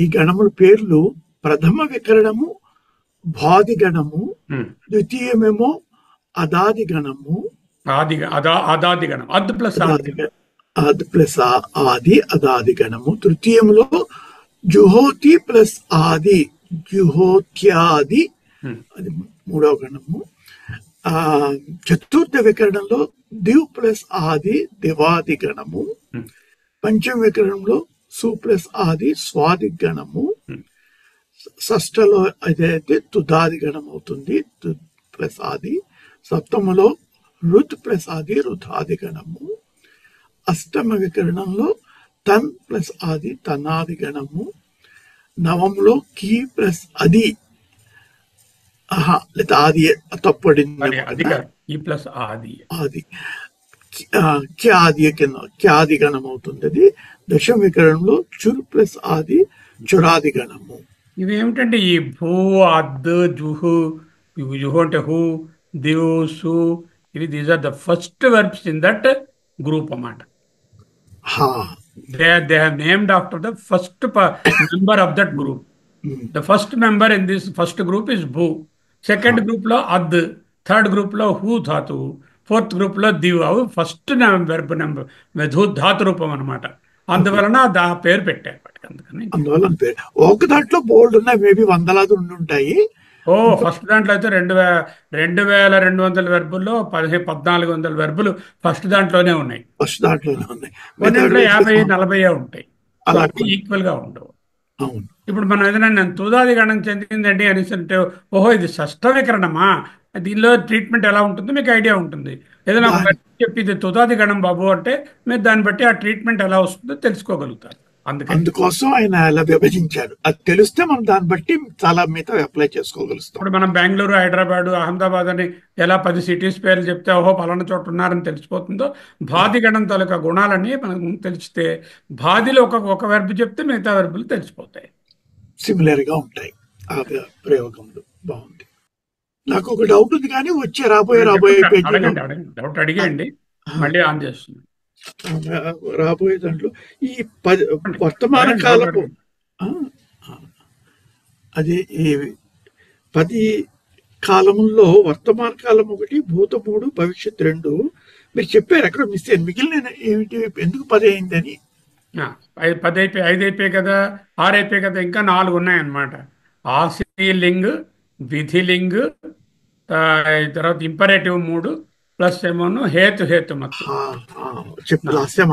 D: ఈ గణముల పేర్లు ప్రథమ వికరణము భాది గణము, ద్వితీయమేమో అదాది గణము,
B: అదాది గణం, అద్ ప్లస్
D: ఆది అదాది గణము. తృతీయంలో జుహోతి ప్లస్ ఆది, జుహోత్యాది, అది మూడవ గణము. ఆ చతుర్థ వికరణంలో దివ్ ప్లస్ ఆది దివాది గణము, పంచమ వికరణంలో సు ప్లస్ ఆది స్వాది గణము, షష్ఠలో అదైతే తుదాది గణం అవుతుంది, తుద్ ప్లస్ ఆది, సప్తమలో రుత్ ప్లస్ ఆది రుధాది గణము, అష్టమ వికరణంలో తన్ ప్లస్ ఆది తనాది గణము, నవంలో కీ ప్లస్ అది లేదా ఆది తప్పడింది
B: అది కాదు, ఈ ప్లస్ ఆది
D: ఆది ఆది కింద ఆది గణం అవుతుంది. అది దశమ వికరణంలో చుర్ ప్లస్ ఆది చురాది గణము.
B: ఇవి ఏమిటంటే ఈ భూ అద్ జుహు, జుహు అంటే హూ, దివ్ సు, ఇవి these are the first verbs in that group అన్నమాట. They have named after the first member of that group. The first member in this first group is bhu. Second group lo ad, third group lo hu dhatu, fourth group lo div. అవి ఫస్ట్ వెర్బ్ నెంబర్ ధూ ధాతు రూపం అనమాట. అందువలన పేరు పెట్టారు వాటికి. అందుకని
D: అందువల్ల పేరు. ఒక దాంట్లో బోల్డ్ ఉన్నాయి, మేబీ వందలాది ఉండి ఉంటాయి.
B: ఫస్ట్ దాంట్లో అయితే 2200 వెర్బుల్లో 1400 వెర్బులు ఫస్ట్ దాంట్లోనే ఉన్నాయి.
D: ఫస్ట్ దాంట్లోనే ఉన్నాయి.
B: కొన్నింట్లో 50-40 ఉంటాయి. అలా ఈక్వల్ గా ఉండవు.
D: అవును.
B: ఇప్పుడు మనం ఏదైనా నేను తుదాది గణం చెందిందండి అనేసి అంటే, ఓహో ఇది షష్ఠ వికరణమా, దీనిలో ట్రీట్మెంట్ ఎలా ఉంటుందో మీకు ఐడియా ఉంటుంది. ఏదైనా చెప్పి ఇది తుదాది గణం బాబు అంటే మీరు దాన్ని బట్టి ఆ ట్రీట్మెంట్ ఎలా వస్తుందో తెలుసుకోగలుగుతారు.
D: అందుకోసం ఆయన అలా విభజించారు. అది తెలిస్తే మనం దాన్ని బట్టి చాలా మిగతా అప్లై చేసుకోగలుగుతాం.
B: ఇప్పుడు మనం బెంగళూరు, హైదరాబాద్, అహ్మదాబాద్ అని ఎలా 10 సిటీస్ పేర్లు చెప్తే ఓహో పలానా చోట ఉన్నారని తెలిసిపోతుందో, బాది గణం తాలూకా గుణాలన్నీ మనకు తెలిస్తే బాదిలో ఒక వెర్బ్ చెప్తే మిగతా వెర్బులు తెలిసిపోతాయి.
D: సిమిలర్ గా ఉంటాయి ఆ ప్రయోగంలో. బాగుంది. నాకు ఒక డౌట్ ఉంది కానీ రాబోయే
B: డౌట్ అడిగేయండి, మళ్ళీ ఆన్ చేస్తున్నాను.
D: రాబోయే దాంట్లో ఈ వర్తమాన కాలపు అది ఈ 10 కాలంలో వర్తమాన కాలం 1, భూత 3, భవిష్యత్ 2 మీరు చెప్పారు. ఎక్కడ మిస్ అయ్యింది? మిగిలిన ఏమిటి, ఎందుకు 10 అయిందని?
B: 10 అయిపోయి 5 అయిపోయాయి కదా, 6 అయిపోయాయి కదా, ఇంకా 4 ఉన్నాయన్నమాట. ఆశీలింగ్, విధిలింగ్, తర్వాత ఇంపరేటివ్ 3 ప్లస్ ఏమోను హేతుమత్తు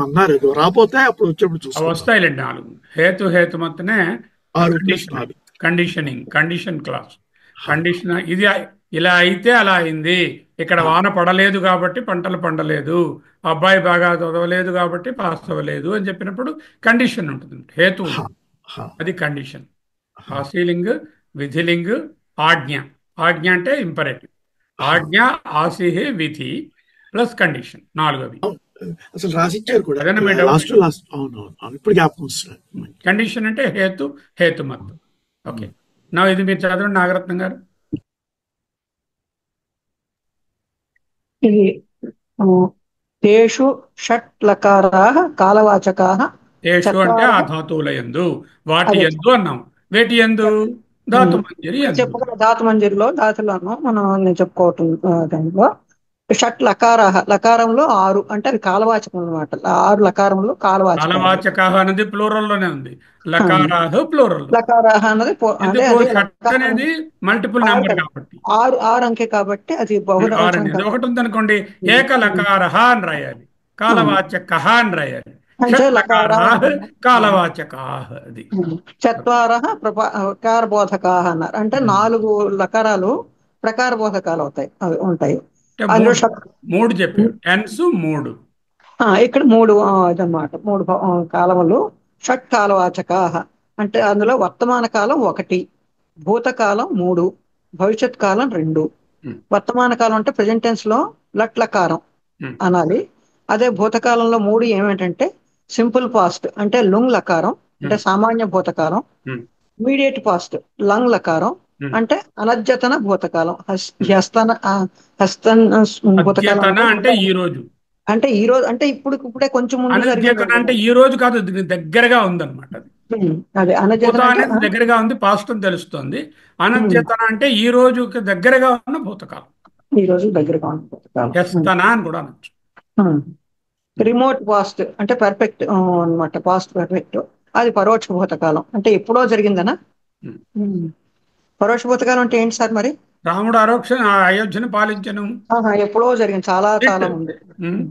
D: అన్నారు. రాబోతే అప్పుడు వచ్చేప్పుడు
B: వస్తాయిలేండి 4. హేతుమత్తునే కండిషన్ క్లాస్. కండిషన్ ఇది ఇలా అయితే అలా అయింది, ఇక్కడ వాన పడలేదు కాబట్టి పంటలు పండలేదు, అబ్బాయి బాగా చదవలేదు కాబట్టి పాస్ అవ్వలేదు అని చెప్పినప్పుడు కండిషన్ ఉంటుంది. హేతు అది కండిషన్. ఆశీలింగ్, విధిలింగ్, ఆజ్ఞ అంటే ఇంపరేటివ్. ఆజ్ఞ, ఆశిహి, విధి ప్లస్ కండిషన్ 4
D: అసలు రాసిచ్చారు కూడా. ఇప్పుడు జ్ఞాపకం వస్తుంది.
B: కండిషన్ అంటే హేతుమత్తు. ఓకే, నా ఇది మీరు చదవండి నాగరత్నం గారు.
A: ఇది తేషు షట్ లకారాః కాలవాచకాః.
B: తేషు అంటే ఆ ధాతువుల యందు, వాటి యందు అన్నాం. వేటి యందు? ధాతు మంజరి.
A: ధాతు మంజరిలో ధాతులను నేను చెప్పుకోవటం దాంట్లో షట్ లకారాః, లకారంలో 6 అంటే అవి కాలవాచకం అనమాట. 6 లకారంలో
B: కాలవాచకాః అనేది ప్లూరల్ లోనే ఉంది. లకారాః ప్లూరల్.
A: లకారాః అన్నది
B: అనేది మల్టిపుల్ నెంబర్ కాబట్టి
A: 6 అంకె కాబట్టి అది బహుళ.
B: ఒకటి ఉంది అనుకోండి, ఏక లకారః అని రాయాలి, కాలవాచకః అని రాయాలి, కాలవాచకాః. అది
A: చత్వారః ప్రకారబోధకాః అన్నారు. అంటే 4 లకారాలు ప్రకారబోధకాలు అవుతాయి, అవి ఉంటాయి.
B: 3 చెప్పారు. టెన్స్ 3.
A: ఇక్కడ 3 ఇదన్నమాట. 3 కాలములు. షట్ కాలవాచకాః అంటే అందులో వర్తమాన కాలం 1, భూతకాలం 3, భవిష్యత్ కాలం 2. వర్తమాన కాలం అంటే ప్రెజెంట్ టెన్స్ లో లట్లకారం అనాలి. అదే భూతకాలంలో 3 ఏమిటంటే సింపుల్ పాస్ట్ అంటే లుంగ్ లకారం అంటే సామాన్య భూతకాలం. ఇమీడియట్ పాస్ట్ లంగ్ లకారం అంటే అనద్యతన భూతకాలం. భూతకాలం
B: అంటే ఈ రోజు
A: అంటే ఇప్పుడే కొంచెం ముందు
B: అంటే ఈ రోజు కాదు, దగ్గరగా ఉందన్నమాట.
A: అదే అనద్యతన
B: దగ్గరగా ఉంది, పాస్ట్ అని తెలుస్తుంది. అనద్యతన అంటే ఈ రోజు దగ్గరగా ఉన్న భూతకాలం.
A: ఈ రోజు దగ్గరగా ఉన్న భూతకాలం
B: అని కూడా అనొచ్చు.
A: రిమోట్ పాస్ట్ అంటే పర్ఫెక్ట్ అనమాట. పాస్ట్ పర్ఫెక్ట్ అది పరోక్ష భూతకాలం అంటే ఎప్పుడో జరిగిందనా. పరోక్ష భూతకాలం అంటే ఏంటి సార్ మరి?
B: రాముడు అయోధ్యను పాలించను.
A: ఎప్పుడో జరిగింది, చాలా చాలా
B: లిట్.
A: ముందు.
B: ఉమ్.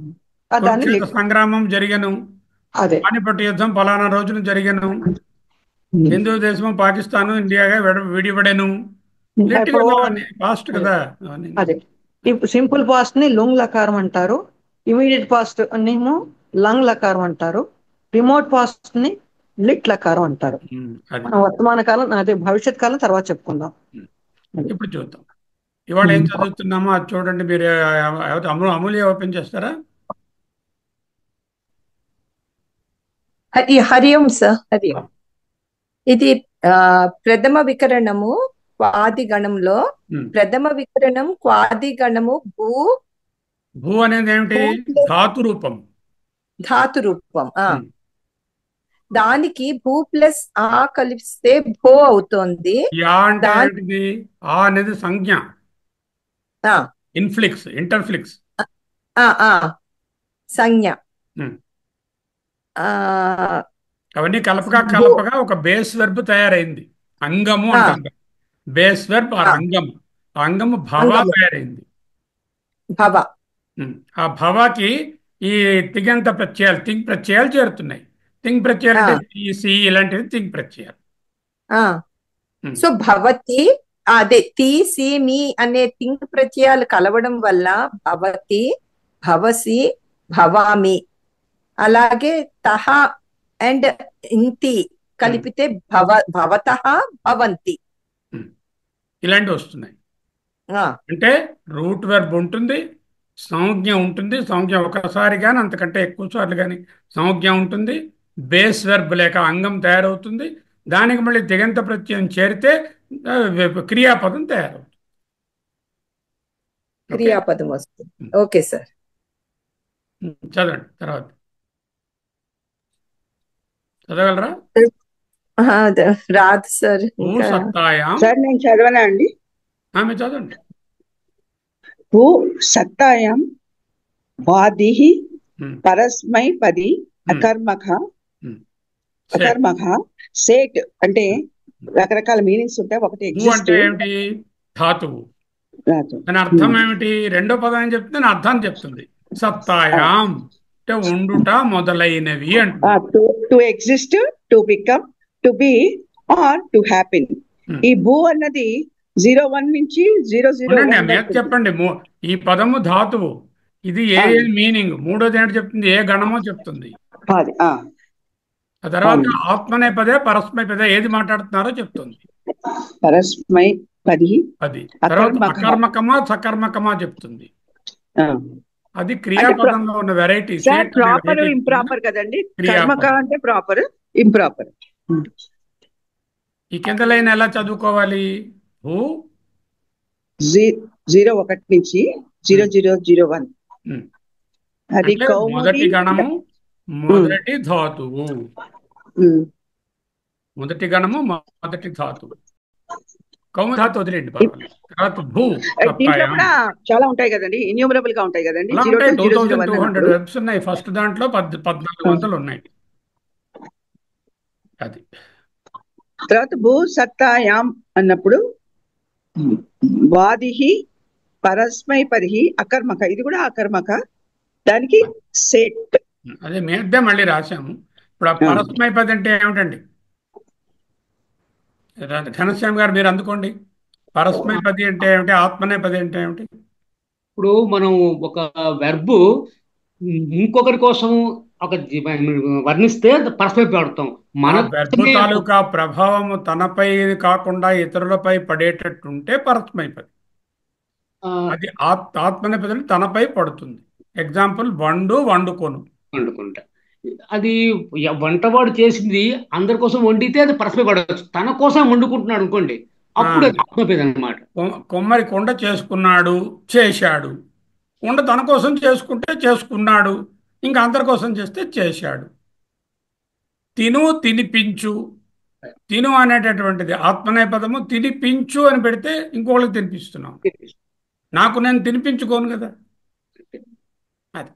A: దాన్ని
B: కురుక్షేత్ర
A: లిట్.
B: సంగ్రామం జరిగను.
A: అదే.
B: పానిపట్టు యుద్ధం పలానా రోజున జరిగను. హిందూ దేశము పాకిస్తాను ఇండియాగా విడిపడెను. లిట్
A: ఎప్పుడో.
B: కదా, అవన్నీ పాస్ట్
A: అదే.
B: కదా అవన్నీ.
A: అదే. ఇప్పుడు సింపుల్ పాస్ట్ ని లుంగ్ లకారం అంటారు. ఇమీడియట్ పాస్ట్ నేమో లంగ్ లకారం అంటారు. రిమోట్ పాస్ట్ ని లిట్ లకారం అంటారు.
B: అది
A: మనం వర్తమాన కాలం, అదే భవిష్యత్ కాలం తర్వాత చెప్పుకుందాం. అది.
B: ఇప్పుడు చూద్దాం. ఇవాళ ఏం చదువుతున్నామో అది చూడండి. మీరు అమూల్య ఓపెన్ చేస్తారా?
E: హరి ఓం సార్. హరి ఓం. ఇది ప్రథమ వికరణము క్వాది గణంలో ప్రథమ వికరణం క్వాది గణము
B: భూ అనేది ఏమిటి? ధాతు రూపం.
E: ధాతు రూపం. దానికి భూ ప్లస్ ఆ కలిపిస్తే భో అవుతోంది.
B: యా అంటే ఏంటిది? ఆ అనేది సంజ్ఞ, ఇన్ఫ్లిక్స్, ఇంటర్ఫ్లిక్స్
E: సంజ్ఞ.
B: అవన్నీ కలపగా ఒక బేస్ వెర్బ్ తయారైంది. అంగము అంటారు. బేస్ వెర్బ్ ఆర్ అంగం. ఆ అంగము భవ తయారైంది.
E: భవ.
B: ఆ భవకి ఈ తిగంత ప్రత్యయాలు, తింగ్ ప్రత్యయాలు చేరుతున్నాయి. తింగ్ ప్రత్యయాలు అంటే సి ఇలాంటివి తింగ్ ప్రత్యయాలు.
E: సో భవతి, అదే తి సి మీ అనే తింగ్ ప్రత్యయాలు కలవడం వల్ల భవతి, భవసి, భవామి. అలాగే తహ అండ్ ఇంతి కలిపితే భవతః, భవంతి
B: ఇలాంటివి వస్తున్నాయి. అంటే రూట్ వెర్బ్ ఉంటుంది, సంజ్ఞ ఉంటుంది. సంజ్ఞ ఒకసారి కానీ అంతకంటే ఎక్కువ సార్లు కానీ సంజ్ఞ ఉంటుంది. బేస్ వెర్బ్ లేక అంగం తయారవుతుంది. దానికి మళ్ళీ తిగంత ప్రత్యయం చేరితే క్రియాపదం తయారవుతుంది.
E: క్రియాపదం వస్తుంది. Okay sir.
B: చదవండి తర్వాత. చదవగలరా?
E: రాదు సార్.
F: సార్ నేను చదవనా అండి?
B: మీరు చదవండి.
F: భూ సత్తాయాం వాదిః పరస్మైపది అకర్మక సేట్ అంటే రకరకాల మీనింగ్స్ ఉంటాయి. ఒకటి
B: అంటే ఏమిటి? ధాతువు. దాని అర్థం ఏమిటి? రెండో పదం ఏం చెప్తుంది? దాని అర్థం చెప్తుంది. సత్తాయాం అంటే ఉండుట మొదలైనవి అంటే
F: to exist, to become, to be or to happen. ఈ భూ అన్నది 01 నుంచి 001
B: చెప్పండి. ఈ పదము ధాతువు. ఇది ఏ మీనింగ్? మూడోది ఏంటి చెప్తుంది? ఏ గణమో చెప్తుంది. ఆ తర్వాత ఆత్మనేపదే పరస్మైపదే ఏది మాట్లాడుతున్నారో చెప్తుంది.
F: పరస్మైపది
B: అది. తర్వాత అకర్మకమా సకర్మకమా చెప్తుంది. అది క్రియాపదంలో ఉన్న వెరైటీ.
F: ప్రాపర్ ఇంప్రాపర్ కదండి. కర్మక అంటే ప్రాపర్, ఇంప్రాపర్.
B: ఈ కింద లైన్ ఎలా చదువుకోవాలి? భూ
F: 01 నుంచి 0001. అది
B: మొదటి గణము, మొదటి ధాతువు. మొదటి గణము, మొదటి ధాతువు. కౌము ధాతు వదిలేండి. తర్వాత భూ
F: చాలా ఉంటాయి కదండి, ఇన్యూమరబుల్ గా ఉంటాయి కదండి.
B: 2200 వెబ్స్ ఉన్నాయి. ఫస్ట్ దాంట్లో 1400 ఉన్నాయి. అది.
F: తర్వాత భూ సత్తాయాం అన్నప్పుడు వాదిః పరస్మైపది అకర్మక, ఇది కూడా అకర్మక. దానికి సెట్.
B: అదే మేద్దే మళ్ళీ రాశాము. ఇప్పుడు ఆ పరస్మైపది అంటే ఏమిటండి? ఘనశ్యామ్ గారు మీరు అందుకోండి. పరస్మైపది అంటే ఏమిటి? ఆత్మనేపది అంటే ఏమిటి?
G: ఇప్పుడు మనం ఒక వెర్బ్ ఇంకొకరి కోసం ఒక వర్ణిస్తే పరస్మైపది వాడతాం. మన
B: వెర్బ్ తాలూకా ప్రభావము తనపై కాకుండా ఇతరులపై పడేటట్టుంటే పరస్మైపది. అది ఆత్మనేపది తనపై పడుతుంది. ఎగ్జాంపుల్ వండు, వండుకొను.
G: వండుకుంటా. అది వంటవాడు చేసింది అందరి కోసం వండితే అది పరస్పై పడవచ్చు. తన కోసం వండుకుంటున్నాడు అనుకోండి, అప్పుడు అది ఆత్మపేద అనమాట.
B: కొమ్మరి కొండ చేసుకున్నాడు, చేశాడు. కొండ తన కోసం చేసుకుంటే చేసుకున్నాడు, ఇంకా అందరి కోసం చేస్తే చేశాడు. తిను, తినిపించు. తిను అనేటటువంటిది ఆత్మనేపదము. తినిపించు అని పెడితే ఇంకోళ్ళకి తినిపిస్తున్నాం. నాకు నేను తినిపించుకోను కదా. అది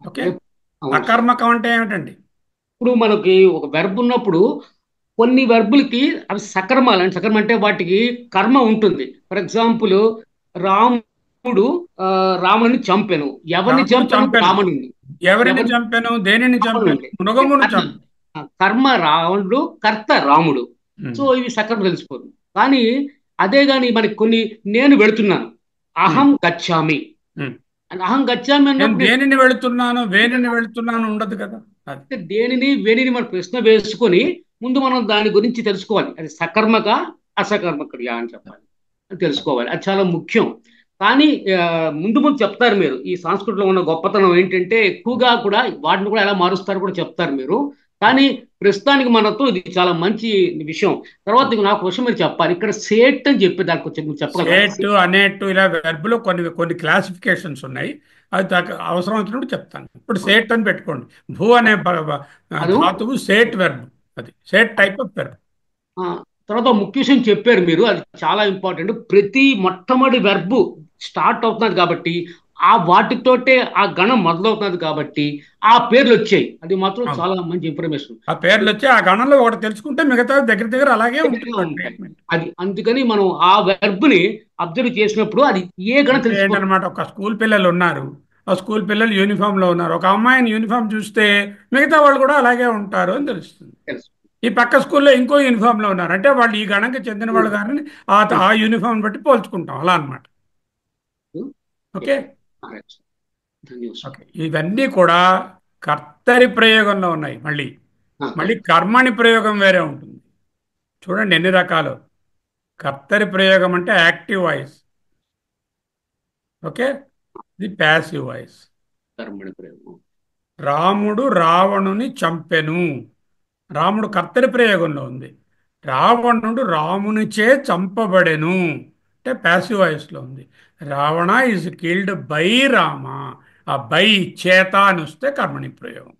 B: ఓకే. అకర్మకం అంటే ఏమిటండి?
G: ఇప్పుడు మనకి ఒక వెర్బ్ ఉన్నప్పుడు కొన్ని వెర్బులకి అవి సకర్మాలు అంటే సకర్మ అంటే వాటికి కర్మ ఉంటుంది. ఫర్ ఎగ్జాంపుల్ రాముడు రాముని చంపెను. ఎవరిని చంపెను? రాముని.
B: ఎవరిని చంపెను? దేనిని చంపెను? మృగమును చంపెను.
G: కర్మ రావణుడు, కర్త రాముడు. సో ఇవి సకర్మ తెలిసిపోతుంది. కానీ అదే గాని మనకి కొన్ని నేను వెళుతున్నాను, అహం గచ్చామి, అహం గచ్చామి అన్నప్పుడు
B: దేనిని వెళుతున్నాను వేనిని వెళుతున్నాను ఉండదు కదా.
G: దేనిని వేనిని మనం ప్రశ్న వేసుకొని ముందు మనం దాని గురించి తెలుసుకోవాలి. అది సకర్మక అసకర్మక క్రియ అని చెప్పాలి, అని తెలుసుకోవాలి. అది చాలా ముఖ్యం. కానీ ముందు ముందు చెప్తారు మీరు. ఈ సంస్కృతిలో ఉన్న గొప్పతనం ఏంటంటే ఎక్కువగా కూడా వాటిని కూడా ఎలా మారుస్తారో కూడా చెప్తారు మీరు. కానీ ప్రస్తుతానికి మనతో ఇది చాలా మంచి విషయం. తర్వాత నాకు క్వశ్చన్ మీరు చెప్పాలి. ఇక్కడ సేట్ అని చెప్పి దానికి కొంచెం చెప్పగలరు.
B: అనేట్టు ఇలా వెర్బులో కొన్ని క్లాసిఫికేషన్స్ ఉన్నాయి. అది అవసరం వచ్చినప్పుడు చెప్తాను. ఇప్పుడు సేట్ అని పెట్టుకోండి. భూ అనే ధాతువు సేట్ వెర్బ్, అది సేట్ టైప్ ఆఫ్ వెర్బ్.
G: తర్వాత ముఖ్య విషయం చెప్పారు మీరు, అది చాలా ఇంపార్టెంట్. ప్రతి మొట్టమొదటి వెర్బు స్టార్ట్ అవుతున్నది కాబట్టి ఆ వాటితోటే ఆ గణం మొదలవుతున్నది కాబట్టి ఆ పేర్లు వచ్చాయి. అది మాత్రం చాలా మంచి ఇన్ఫర్మేషన్.
B: ఆ పేర్లు వచ్చి ఆ గణంలో ఒకటి తెలుసుకుంటే మిగతా దగ్గర అలాగే ఉంటుంది.
G: అది అందుకని మనం ఆ వెర్బ్ ని అబ్జర్వ్ చేసినప్పుడు అది ఏ గణం
B: తెలుసుకోవాలన్నమాట. ఒక స్కూల్ పిల్లలు ఉన్నారు, ఆ స్కూల్ పిల్లలు యూనిఫామ్ లో ఉన్నారు. ఒక అమ్మాయిని యూనిఫామ్ చూస్తే మిగతా వాళ్ళు కూడా అలాగే ఉంటారు అని తెలుస్తుంది. ఈ పక్క స్కూల్లో ఇంకో యూనిఫామ్ లో ఉన్నారు అంటే వాళ్ళు ఈ గణంకి చెందిన వాళ్ళు కానీ ఆ యూనిఫామ్ బట్టి పోల్చుకుంటాం అలా అన్నమాట. ఓకే, ఇవన్నీ కూడా కర్తరి ప్రయోగంలో ఉన్నాయి. మళ్ళీ కర్మని ప్రయోగం వేరే ఉంటుంది. చూడండి ఎన్ని రకాలు. కర్తరి ప్రయోగం అంటే యాక్టివ్ వాయిస్, ఓకే, ఇది ప్యాసివ్ వాయిస్. రాముడు రావణుని చంపెను, రాముడు కర్తరి ప్రయోగంలో ఉంది. రావణుడు రామునిచే చంపబడెను అంటే ప్యాసివ్ వాయిస్లో ఉంది. Ravana is killed by Rama, ఆ బై చేత అని వస్తే కర్మణి ప్రయోగం.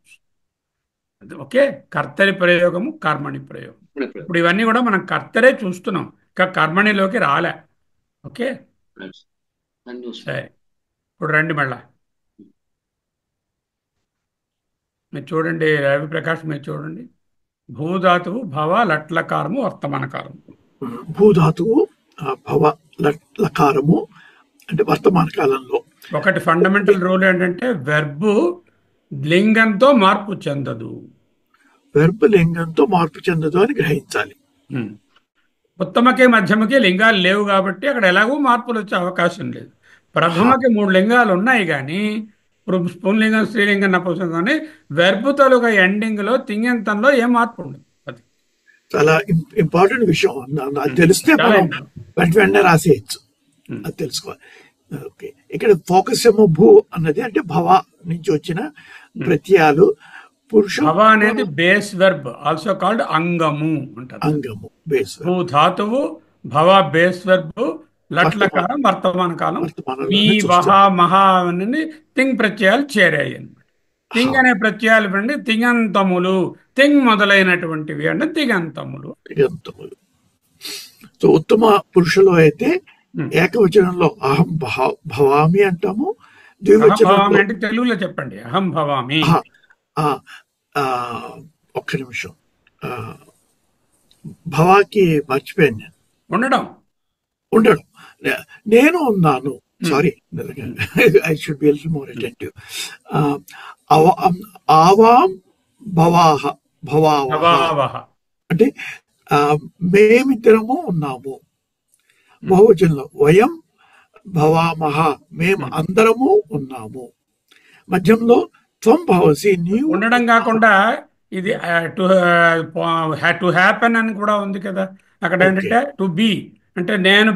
B: ఓకే, కర్తరి ప్రయోగము కర్మణి ప్రయోగం. ఇప్పుడు ఇవన్నీ కూడా మనం కర్తరే చూస్తున్నాం, ఇంకా కర్మణిలోకి రాలే. ఓకే సరే, ఇప్పుడు రండి మళ్ళా మీరు చూడండి. రవి ప్రకాష్ మీరు చూడండి. భూధాతువు భవ లట్లకారము వర్తమాన కాలము.
D: భూధాతువు భవ లకారము అంటే వర్తమాన కాలంలో.
B: ఒకటి ఫండమెంటల్ రూల్ ఏంటంటే వెర్బు లింగంతో మార్పు చెందదు.
D: వెర్బ్ లింగంతో మార్పు చెందదు అని గ్రహించాలి.
B: ఉత్తమకి మధ్యమకి లింగాలు లేవు కాబట్టి అక్కడ ఎలాగో మార్పులు వచ్చే అవకాశం లేదు. ప్రథమకి 3 లింగాలు ఉన్నాయి కానీ పుంలింగం స్త్రీలింగం నపుంసకం కానీ వెర్బ్ తాలూకా ఎండింగ్ లో తింగంతంలో ఏ మార్పు ఉండదు. అది
D: చాలా ఇంపార్టెంట్ విషయం. అది తెలిస్తే మనం వెంటనే రాసేయచ్చు, అది తెలుసుకోవాలి. ఓకే, ఇక్కడ ఫోకస్ ఏమో భూ అన్నది అంటే భవ నుంచి వచ్చిన ప్రత్యయాలు.
B: భవ అనేది బేస్ వెర్బ్, ఆల్సో కాల్డ్ అంగము అంటారు.
D: అంగము బేస్.
B: భూ ధాతువు భవ బేస్ వెర్బ్, లట్లకారం వర్తమాన కాలం. మీ వహ మహా అని తింగ్ ప్రత్యయాలు చేరాయి అన్నమాట. తింగ్ అనే ప్రత్యయాలు పండి తింగంతములు, తింగ్ మొదలైనటువంటివి అంటే తిగంతములు.
D: సో ఉత్తమ పురుషులు అయితే ఏకవచనంలో అహం భవామి అంటాము.
B: ద్వివచనం అంటే తెలుగులో చెప్పండి. అహం భవామి.
D: ఒక్క నిమిషం, భవాకి మర్చిపోయాను.
B: ఉండడం
D: నేను ఉన్నాను. Sorry, I should be little more attentive. ఆవాం భవావహ అంటే మేమిద్దరము ఉన్నాము. బహువచనంలో వయం భవామహ, మేము అందరము ఉన్నాము. మధ్యంలో త్వం భవసి, నీవు.
B: ఉండడం కాకుండా ఇది టు హ్యాపెన్ అని కూడా ఉంది కదా. అక్కడ ఏంటంటే టు బి అంటే నేను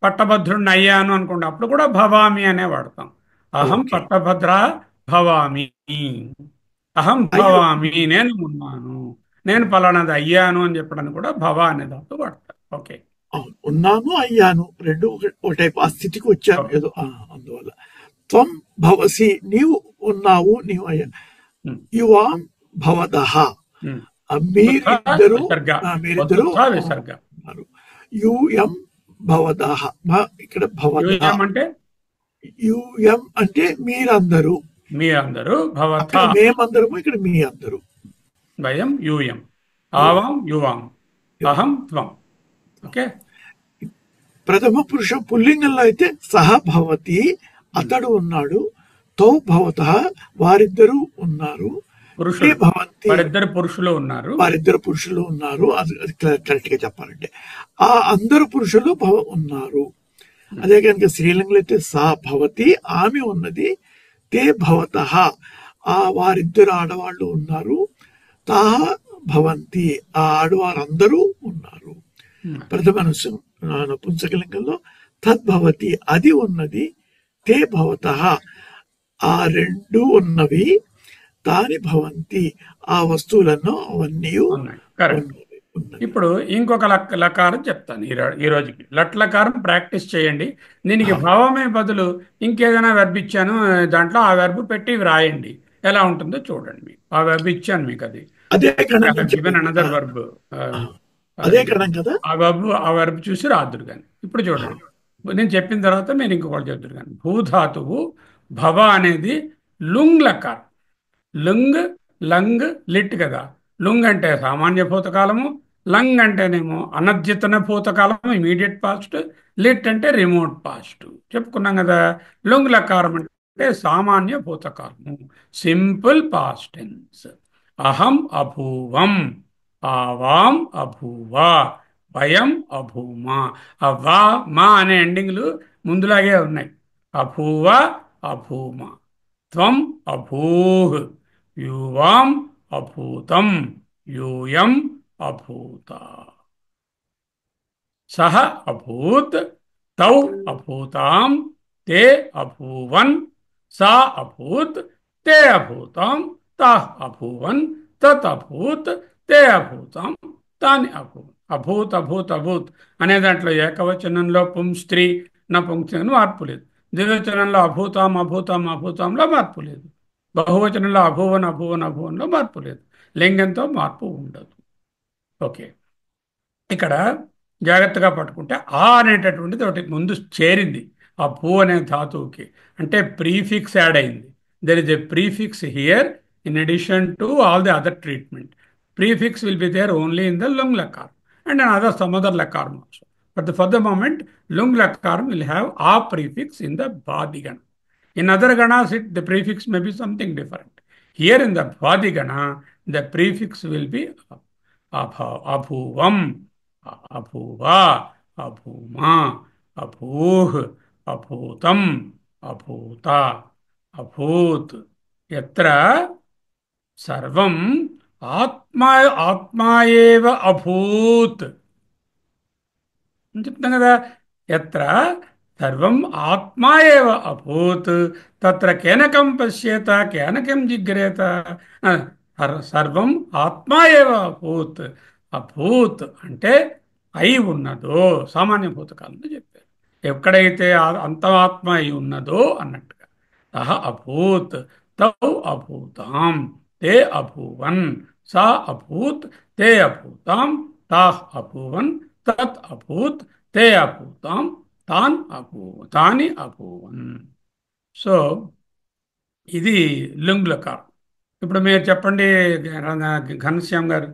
B: పట్టభద్రుడిని అయ్యాను అనుకోండి, అప్పుడు కూడా భవామి అనే వాడతాం. అహం పట్టభద్ర భవామి, అహం భవామి నేను ఉన్నాను, నేను పలానాది అయ్యాను అని చెప్పడానికి కూడా భవ అనే దాంతో వాడతారు. ఓకే,
D: ఉన్నాను అయ్యాను రెండు ఒకటైపు ఆ స్థితికి వచ్చాను ఏదో, అందువల్ల త్వం భవసి నీవు ఉన్నావు, నీవు అయ్యాను. యువాం భవదహ మీరిద్దరు యూఎం భవదహ. ఇక్కడ భవదహ అంటే యూఎం అంటే మీరందరూ,
B: భవత
D: మేమందరము, ఇక్కడ మీ అందరూ.
B: వయం యూఎం ఆవాం యువాం, అహం త్వం. ఓకే.
D: ప్రథమ పురుషం పుల్లింగంలో అయితే సహ భవతి, అతడు ఉన్నాడు, తౌ భవత వారిద్దరూ ఉన్నారు,
B: పురుషులు,
D: భవంతి
B: వారిద్దరు పురుషులు ఉన్నారు,
D: వారిద్దరు పురుషులు ఉన్నారు. అది కరెక్ట్ గా చెప్పాలంటే ఆ అందరు పురుషులు ఉన్నారు. అదే కనుక స్త్రీలింగంలో అయితే సా భవతి, ఆమె ఉన్నది, తే భవత ఆ వారిద్దరు ఆడవాళ్ళు ఉన్నారు, తాహ భవంతి ఆ ఆడవారందరూ ఉన్నారు. ప్రథమ నపుంసకలింగంలో తద్భవతి అది ఉన్నది, తే భవత ఆ రెండు ఉన్నవి, తాని భవంతి ఆ వస్తువులను అవన్నీ
B: ఉన్నాయి. కరెక్ట్. ఇప్పుడు ఇంకొక లకారం చెప్తాను ఈ రోజుకి. లకారం ప్రాక్టీస్ చేయండి. దీనికి భావమే బదులు ఇంకేదైనా వెర్బ్ ఇచ్చాను, దాంట్లో ఆ వెర్బ్ పెట్టి వ్రాయండి, ఎలా ఉంటుందో చూడండి. ఆ వెర్బ్ ఇచ్చాను మీకు, అది అనదర్ వెర్బ్,
D: అదే కదా
B: ఆ వెర్బ్ చూసి రాదురు కానీ. ఇప్పుడు చూడండి, నేను చెప్పిన తర్వాత మీరు ఇంకొకటి చెప్తారు కానీ. భూధాతువు భవ అనేది లుంగ్ లకారం. లుంగ్, లంగ్, లిట్ కదా. లుంగ్ అంటే సామాన్య భూతకాలము, లంగ్ అంటేనేమో అనద్యతన భూతకాలం ఇమీడియట్ పాస్ట్, లిట్ అంటే రిమోట్ పాస్ట్ చెప్పుకున్నాం కదా. లుంగ్ లకారం అంటే సామాన్య భూతకాలము, సింపుల్ పాస్ట్ టెన్స్. అహం అభూవం, ఆవాం అభూవా, వయం అభూమా. ఆ వా మా అనే ఎండింగ్లు ముందులాగే ఉన్నాయి. అభూవ అభూమ, త్వం అభూహ్, యువాం అభూతం, యూయం అభూత, సహ అభూత్, తౌ అభూతాం, తే అభూవన్, సా అభూత్, తే అభూతాం, తాః అభూవన్, తత్ అభూత్, తే అభూతాం, తాని అభూవన్. అభూత్ అభూత్ అభూత్ అనే దాంట్లో ఏకవచనంలో పుం స్త్రీ నపుంసకలింగం మార్పు లేదు. ద్వివచనంలో అభూతాం అభూతాం అభూతాంలో మార్పు లేదు. బహువచనంలో అభువన్ అభువన్ అభువన్లో మార్పు లేదు. లింగంతో మార్పు ఉండదు. ఓకే. ఇక్కడ జాగ్రత్తగా పట్టుకుంటే ఆ అనేటటువంటిది ఒకటి ముందు చేరింది ఆ భూ అనే ధాతువుకి, అంటే ప్రీఫిక్స్ యాడ్ అయింది. There is a prefix here in addition to all the other treatment. Prefix will be there only in the lung lakaram and another some other lakaram also. But for the moment, lung lakaram will have a prefix in the Bhadigana. In other ganas, the prefix may be something different. Here in the Bhadigana, the prefix will be abhuvam, abhuva, abhuma, abhuh, abhutam, abhuta, abhut. Yatra sarvam ఆత్మాయేవ అభూత్ అని చెప్తాం కదా. ఎత్ర సర్వం ఆత్మాయేవ అభూత్ తత్ర కేనకం పశ్యేత కేనకం జిగ్రేత. సర్వం ఆత్మాయేవ అభూత్. అభూత్ అంటే అయి ఉన్నదో సామాన్య భూతకాలంలో చెప్పారు. ఎక్కడైతే అంతరాత్మ అయి ఉన్నదో అన్నట్టుగా. సహ అభూత్, తౌ అభూతాం, తే అభూవన్, సా అభూత్, తే అభూతాం, తాః అభూవన్, తత్ అభూత్, తే అభూతాం, తాని అభూవన్. సో ఇది లుంగ్ లకారం. ఇప్పుడు మీరు చెప్పండి ఘనశ్యామ్ గారు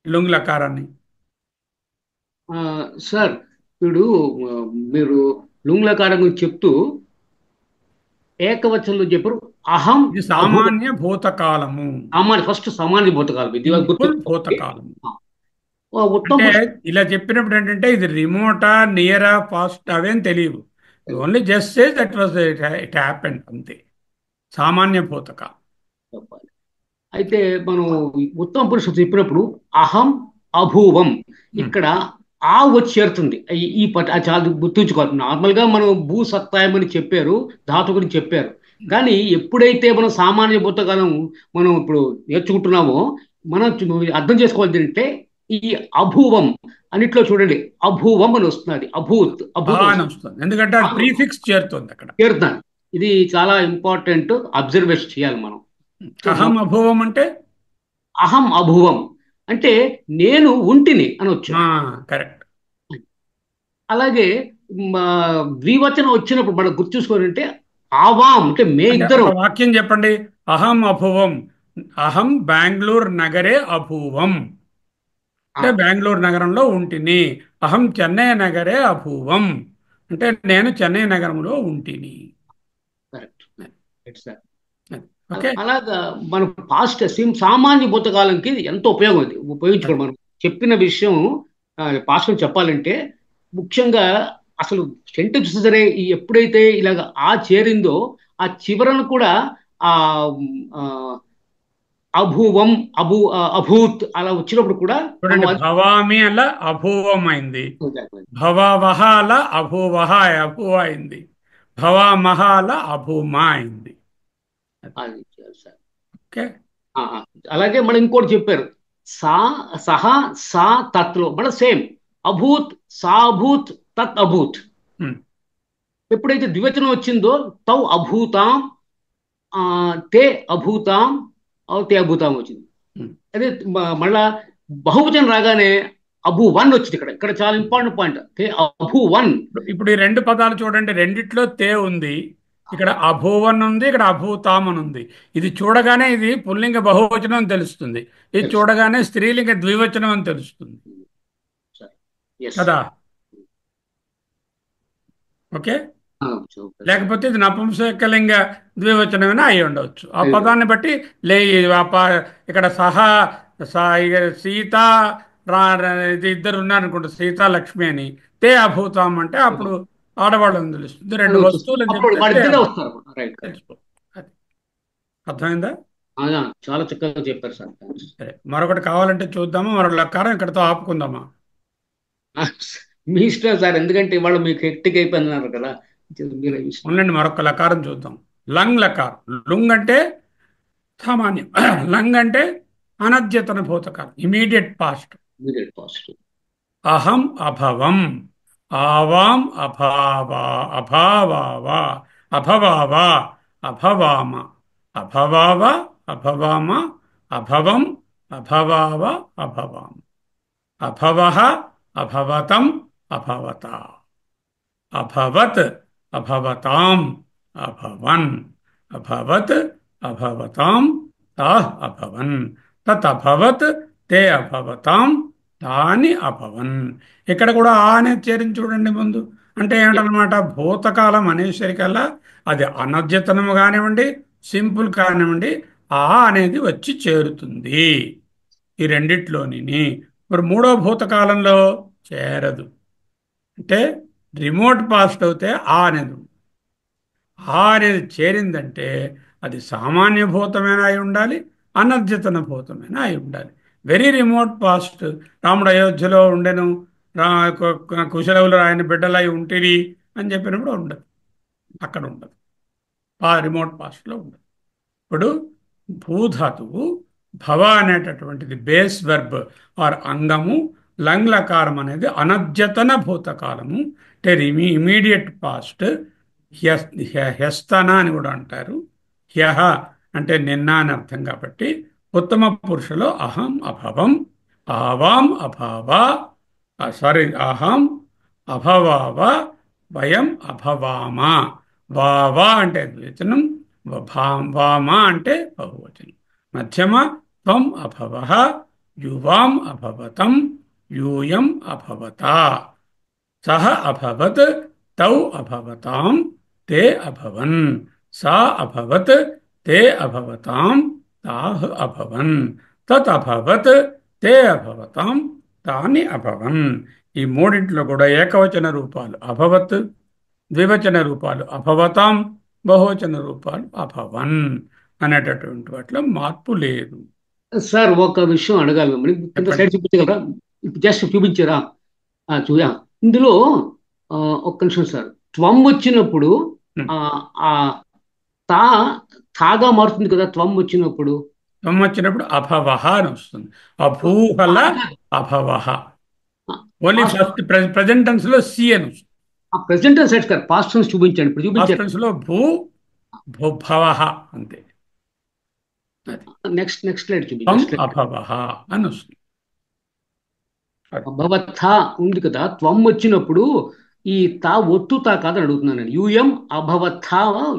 B: లుంగ్ లకారాన్ని.
G: సార్ ఇప్పుడు మీరు లుంగ్ లకారం గురించి చెప్తూ ఏకవచనంలో చెప్పారు అహం.
B: ఇది సామాన్య భూతకాలము.
G: ఫస్ట్ సామాన్య భూతకాలం, ఇది
B: భూతకాలం. ఇలా చెప్పినప్పుడు ఏంటంటే ఇది రిమోటా నియరా పాస్ట్ అవేం తెలియదు. Only just say that was it happened అంతే. సామాన్య భూతకాలం.
G: అయితే మనం ఉత్తమ పురుషుడు చెప్పినప్పుడు అహం అభూవం, ఇక్కడ ఆ వచ్చి చేరుతుంది. ఈ చాలా గుర్తుంచుకోవాలి. నార్మల్గా మనం భూ సత్తాయమని చెప్పారు, ధాతు గురించి చెప్పారు. కానీ ఎప్పుడైతే మనం సామాన్య భూతకాలం మనం ఇప్పుడు నేర్చుకుంటున్నామో మనం అర్థం చేసుకోవాలి ఏంటంటే ఈ అభూవం అన్నిట్లో చూడండి అభూవం అని వస్తుంది. అభూత్
B: వస్తుంది, ఎందుకంటే ప్రీఫిక్స్ చేరుతుంది అక్కడ,
G: చేరుతాను. ఇది చాలా ఇంపార్టెంట్ అబ్జర్వేషన్ చేయాలి మనం.
B: అహం అభూవం అంటే
G: అహం అభూవం అంటే నేను ఉంటిని అనొచ్చు.
B: కరెక్ట్.
G: అలాగే ద్వివచనం వచ్చినప్పుడు మనం గుర్తు చూసుకోవాలంటే ఆవాం అంటే మే ఇద్దరు.
B: వాక్యం చెప్పండి. అహం అభూవం, అహం బెంగళూరు నగరే అభూవం అంటే బెంగళూరు నగరంలో ఉంటిని. అహం చెన్నై నగరే అభూవం అంటే నేను చెన్నై నగరంలో ఉంటిని.
G: Correct sir.
B: ఓకే,
G: అలాగా మన పాస్ట్ సామాన్య భూతకాలంకి ఎంతో ఉపయోగం ఇది ఉపయోగించుకోవడం. మనం చెప్పిన విషయం పాస్ట్ చెప్పాలంటే ముఖ్యంగా అసలు సెంటెన్స్ సరే ఎప్పుడైతే ఇలాగ ఆ చేరిందో ఆ చివరను కూడా ఆ ఆ, అభూవం అభూత్ అలా వచ్చినప్పుడు కూడా
B: చూడండి, భవామి అలా అభూవం అయింది, భవవహ అలా అభూవహ అభూవ అయింది, భవామహ అలా అభూమా అయింది.
G: సార్.
B: ఓకే,
G: అలాగే మనం ఇంకోటి చెప్పారు, సా సహ సా తత్లో మన సేమ్ అభూత్ సాభూత్ తత్ అభూత్. ఎప్పుడైతే ద్వివచనం వచ్చిందో తౌ అభూతాం తే అభూతాం తే అభూతాం వచ్చింది. అదే మళ్ళా బహువచనం రాగానే అభూ వన్ వచ్చింది. ఇక్కడ చాలా ఇంపార్టెంట్ పాయింట్, తే అభూ వన్.
B: ఇప్పుడు ఈ రెండు పదాలు చూడండి, రెండిట్లో తే ఉంది, ఇక్కడ అభూవన్ ఉంది, ఇక్కడ అభూతాం అని ఉంది. ఇది చూడగానే ఇది పుల్లింగ బహువచనం అని తెలుస్తుంది, ఇది చూడగానే స్త్రీలింగ ద్వివచనం అని తెలుస్తుంది కదా. ఓకే, లేకపోతే ఇది నపుంసకలింగ ద్వివచనమైనా అయి ఉండవచ్చు. ఆ పదాన్ని బట్టి ఇక్కడ సీత ఇది ఇద్దరు ఉన్నారనుకుంటే సీత లక్ష్మి అని, తే అభూతం అంటే అప్పుడు ఆడవాళ్ళని తెలుస్తుంది. రెండు వస్తువులు తెలిసిపో. అర్థమైందా?
G: చాలా చక్కగా చెప్పారు సార్.
B: సరే, మరొకటి కావాలంటే చూద్దామా, మరొక లకారం ఇక్కడతో ఆపుకుందామా?
G: మీ ఇష్టం సార్, ఎందుకంటే ఇవాళ మీకు హెక్టిక్ అయిపోయినారు కదా.
B: ఉండండి, మరొక లకారం చూద్దాం. లంగ్ లకారం. లుంగ్ అంటే సామాన్యం, లంగ్ అంటే అనద్యతన భూతకాలం, ఇమీడియట్ పాస్ట్. అహం అభవం, ఆవాం అభావా అభవావా అభవామ అభవావ అభవామ అభవం అభవావ అభవామ అభవః అభవతం అభవత అభవత్ అభవతాం అభవన్ అభవత్ అభవతాం తాః అభవన్ తత్ అభవత్ తే అభవతాం తాని అభవన్. ఇక్కడ కూడా ఆ అనేది చేరించి చూడండి ముందు. అంటే ఏమిటనమాట, భూతకాలం అనేసరికల్లా అది అనద్యతనము కానివ్వండి, సింపుల్ కానివ్వండి, ఆ అనేది వచ్చి చేరుతుంది ఈ రెండిట్లోని. మరి మూడో భూతకాలంలో చేరదు. అంటే రిమోట్ పాస్ట్ అవుతే ఆ అనేది చేరిందంటే అది సామాన్య భూతమైనా అయి ఉండాలి, అనద్యతన భూతమైనా అయి ఉండాలి. వెరీ రిమోట్ పాస్ట్, రాముడు అయోధ్యలో ఉండెను, కుశలవులు ఆయన బిడ్డలై ఉంటిరి అని చెప్పినప్పుడు ఉండదు, అక్కడ ఉండదు, రిమోట్ పాస్ట్లో ఉండదు. ఇప్పుడు భూధాతువు భవ అనేటటువంటిది బేస్ వెర్బ్ ఆర్ అంగము, లంగ్లకారం అనేది అనద్యతన భూతకాలము, అంటే ఇమీడియట్ పాస్ట్. హ్యస్తన అని కూడా అంటారు. హ్యహ అంటే నిన్న అని అర్థం. కాబట్టి ఉత్తమ పురుషులో అహం అభవం, ఆవాం అభావా, అహం అభవావ, వయం అభవామా. వావా అంటే ద్వివచనం, వామ అంటే బహువచనం. మధ్యమ త్వం అభవః, యువాం అభవతం, యూయం అభవత, సహ అభవత్, తౌ అభవతాం, తే అభవన్, సా అభవత్, తే అభవతాం, తాః అభవన్, తత్ అభవత్, తే అభవతాం, తాని అభవన్. ఈ మూడింట్లో కూడా ఏకవచన రూపాలు అభవత్, ద్వివచన రూపాలు అభవతాం, బహువచన రూపాలు అభవన్ అనేటటువంటి వాటిలో మార్పు లేదు.
G: సార్ ఒక విషయం అడగాలి మిమ్మల్ని, కింద సైడ్ చూపించగలరా? జస్ట్ చూపించారా? చూడా ఇందులో ఒక్క నిమిషం సార్. త్వం వచ్చినప్పుడు తాగా మారుతుంది కదా. త్వం వచ్చినప్పుడు
B: అభవః అని వస్తుంది. అభూహల అభవః. ఓన్లీ ఫస్ట్ ప్రెజెంట్ టెన్స్ లో సి అని వస్తుంది.
G: ప్రెజెంట్ టెన్స్ సెట్ సార్, పాస్ట్ టెన్స్ చూపించండి. ఇప్పుడు
B: పాస్ట్ టెన్స్ లో భూభవః అంతే.
G: నెక్స్ట్ స్లైడ్ చూపించండి.
B: అభవః అని వస్తుంది.
G: అభవథ ఉంది కదా. త్వం వచ్చినప్పుడు ఈ తా ఒత్తు తా కాదని అడుగుతున్నాను నేను. యూఎం అభవథ,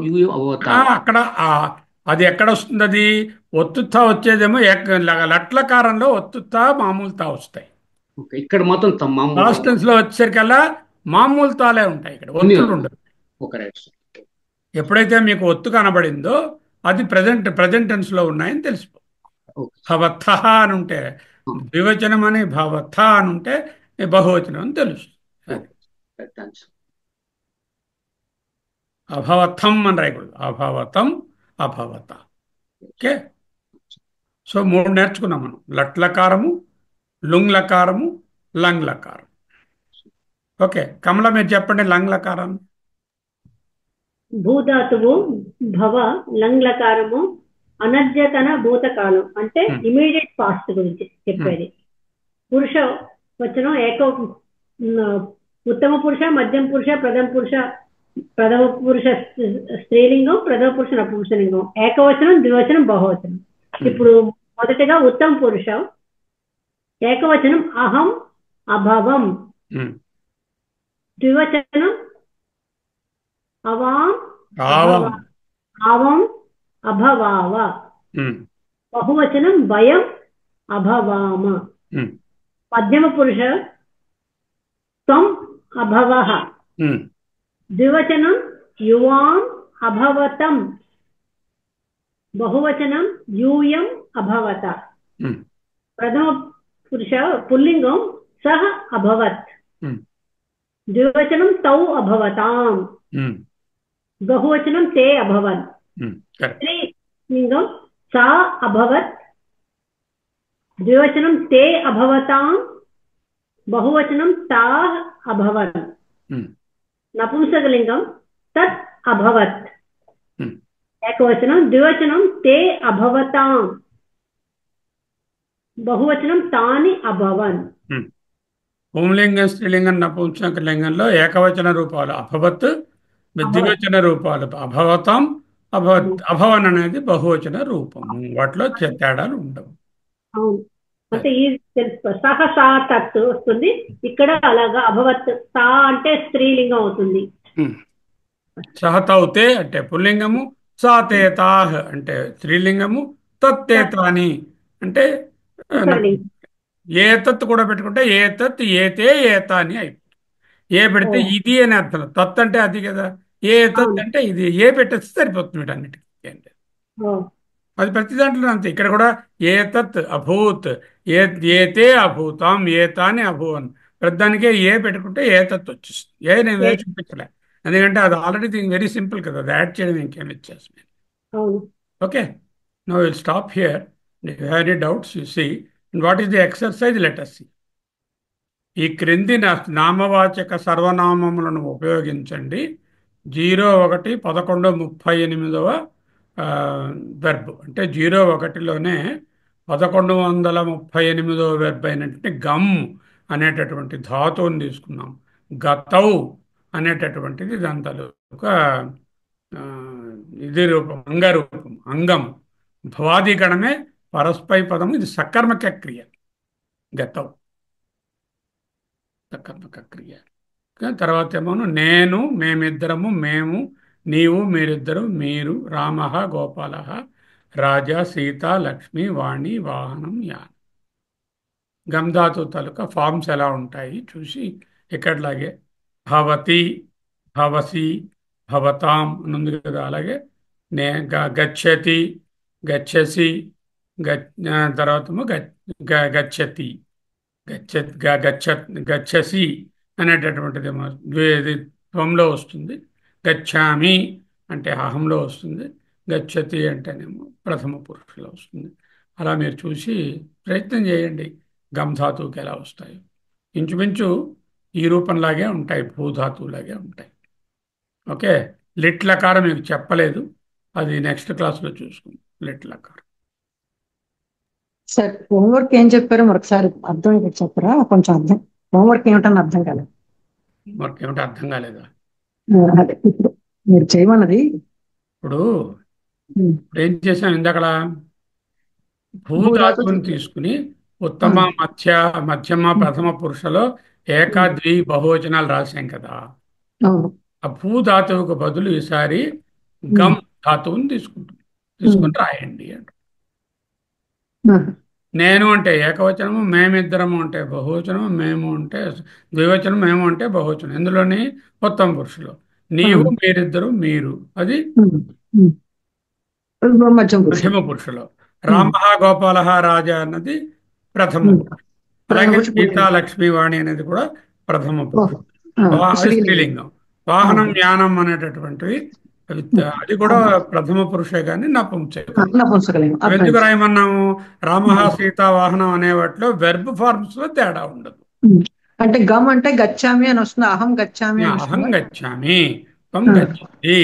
G: యూఎం అభవత.
B: అక్కడ అది ఎక్కడ వస్తుంది? అది ఒత్తుతా వచ్చేదేమో లట్లకారంలో ఒత్తుతా మామూలు తా వస్తాయి.
G: ఓకే, ఇక్కడ మాత్రం
B: పాస్ట్ టెన్స్ లో వచ్చేసరికల్లా మామూలు తాలే ఉంటాయి, ఇక్కడ ఒత్తులు ఉండదు.
G: Okay, right sir.
B: ఎప్పుడైతే మీకు ఒత్తు కనబడిందో అది ప్రజెంట్ టెన్స్ లో ఉన్నాయని తెలిసిపో.
G: ఓకే.
B: భవత్థ అని ఉంటే ద్వివచనం అని, భవత్థ అని ఉంటే బహువచనం అని తెలుసు.
G: థాంక్స్.
B: అభవత్థం అని రాయకూడదు, అభవతం అభవత. ఓకే, సో 3 నేర్చుకున్నాం మనం: లట్లకారము, లుంగ్లకారము, లంగ్లకారం. ఓకే, కమల మీరు చెప్పండి లంగ్లకారం.
C: భూధాతువు భవ, లంగ్లకారము అనద్యతన భూతకాలం అంటే ఇమీడియట్ పాస్ట్ గురించి చెప్పేది. పురుష వచనం ఉత్తమ పురుష, మధ్యం పురుష, ప్రథమ పురుష స్త్రీలింగం, ప్రథమ పురుష నపుంసలింగం, ఏకవచనం, ద్వివచనం, బహువచనం. ఇప్పుడు మొదటిగా ఉత్తమ పురుష ఏకవచనం అహం అభవం, ద్వివచనం అవాం ఆవం అభవావ, బహువచనం వయం అభవామ, మధ్యమ పురుష త్వం అభవః, ద్వివచనం యువాం అభవతం, బహువచనం యూయం అభవత, ప్రథమ పురుష పుల్లింగం సహ అభవత్, ద్వివచనం తౌ అభవతాం, బహువచనం తే అభవన్, స్త్రీలింగం సా అభవత్, ద్వివచనం తే అభవతాం, బహువచనం తా అభవన్, నపుంసకలింగం తత్ అభవత్, ఏకవచనం, ద్వివచనం తే అభవతాం, బహువచనం తాని అభవన్.
B: పుంలింగం, స్త్రీలింగం, నపుంసకలింగంలో ఏకవచన రూపాలు అభవత్, ద్వివచన రూపాలు అభవతం, అభవన్ అనేది బహువచన రూపము. వాటిలో తేడాలు ఉండవు.
C: అవును, అంటే ఈ సహ సా తత్ వస్తుంది, ఇక్కడ అలాగా అభవత్. సా అంటే స్త్రీలింగం అవుతుంది.
B: సహతౌతే అంటే పుల్లింగము, సాతేతాహ్ అంటే స్త్రీలింగము, తత్తేతాని అంటే ఏతత్ కూడా పెట్టుకుంటే ఏతత్ ఏతే ఏతాని అయిపోతుంది. ఏ పెడితే ఇది అని అర్థం. తత్ అంటే అది కదా, ఏతత్ అంటే ఇది. ఏ పెట్టేస్తే సరిపోతుంది వీటన్నిటికీ. అది ప్రతి దాంట్లో అంతే. ఇక్కడ కూడా ఏతత్ అభూత్, ఏతే అభూతాం, ఏతాని అభూవన్. ప్రతిదానికే ఏ పెట్టుకుంటే ఏతత్ వచ్చేస్తుంది. ఏ నేను వేసి చూపించలే, ఎందుకంటే అది ఆల్రెడీ వెరీ సింపుల్ కదా, అది యాడ్ చేయడం ఇంకేం వ్యత్యాసం. Okay, now will stop here. If you have any doubts you see. And what is the exercise? Let us see. ఈ క్రింది నామవాచక సర్వనామములను ఉపయోగించండి. 01, 11, 38వ వెర్బ్. అంటే 01లోనే 1138వ వెర్బ్ అయినటువంటి గమ్ అనేటటువంటి ధాతువుని తీసుకున్నాం. గతౌ అనేటటువంటిది దాని తాలూకా ఇది రూపం, అంగరూపం, అంగం. భవాదిగణమే పరస్పై పదము. ఇది సకర్మక క్రియ. గతౌ సకర్మక క్రియ. తర్వాత ఏమోను నేను, మేమిద్దరము, మేము, నీవు, మీరిద్దరు, మీరు, రామ, గోపాల, రాజా, సీత, లక్ష్మి, వాణి, వాహనం, యాన్. గంధాతు తాలూకా ఫార్మ్స్ ఎలా ఉంటాయి చూసి ఇక్కడలాగే భవతి, భవసి, భవతాం అని ఉంది కదా, అలాగే గచ్చతి, గచ్చసి, తర్వాత గచ్చతి, గచ్చసి అనేటటువంటిది త్వంలో వస్తుంది. గచ్చామి అంటే అహంలో వస్తుంది. గచ్చతి అంటేనేమో ప్రథమ పురుషులో వస్తుంది. అలా మీరు చూసి ప్రయత్నం చేయండి గంధాతువుకి ఎలా వస్తాయి. ఇంచుమించు ఈ రూపంలాగే ఉంటాయి, భూధాతువులాగే ఉంటాయి. ఓకే, లిట్ లకారం మీకు చెప్పలేదు, అది నెక్స్ట్ క్లాస్లో చూసుకుందాం. లిట్ లకారం.
A: సార్ హోంవర్క్ ఏం చెప్పారో మరొకసారి అర్థం ఇక్కడ చెప్పరా? కొంచెం అర్థం, హోంవర్క్ ఏమిటని అర్థం కాలేదు.
B: హోంవర్క్ ఏమిటో అర్థం కాలేదా?
A: అదే ఇప్పుడు మీరు చేయమన్నది.
B: ఇప్పుడు ఏం చేసాం ఇందాకలా, భూధాతువుని తీసుకుని ఉత్తమ, మధ్యమ, ప్రథమ పురుషలో ఏక, ద్వి, బహువచనాలు రాశాం కదా. ఆ భూధాతువుకు బదులు ఈసారి గమ్ ధాతువుని తీసుకుని రాయండి అంట. నేను అంటే ఏకవచనము, మేమిద్దరము అంటే బహువచనము, మేము అంటే ద్వివచనం, మేము అంటే బహువచనం. ఇందులోని ఉత్తమ పురుషులు నీవు, మీరిద్దరు, మీరు అది
A: మధ్యమ పురుషులు.
B: మధ్యమ పురుషులు. రామ గోపాల రాజా అన్నది ప్రథమ పురుషుడు. అలాగే సీతా లక్ష్మీ వాణి అనేది కూడా ప్రథమ పురుషుడు. అది స్త్రీలింగం. వాహనం యానం అనేటటువంటివి అది కూడా ప్రథమ పురుషే కానీ నపుంసకలింగం. ఎందుకు రాయమన్నాము? రామ సీత వాహనం అనే వాటిలో వెర్బ్ ఫార్మ్స్ లో తేడా ఉండదు.
A: అంటే గమ్ అంటే గచ్చామి అని వస్తుంది, అహం గచ్చామి,
B: అహం గచ్చామి, త్వం గచ్చతి,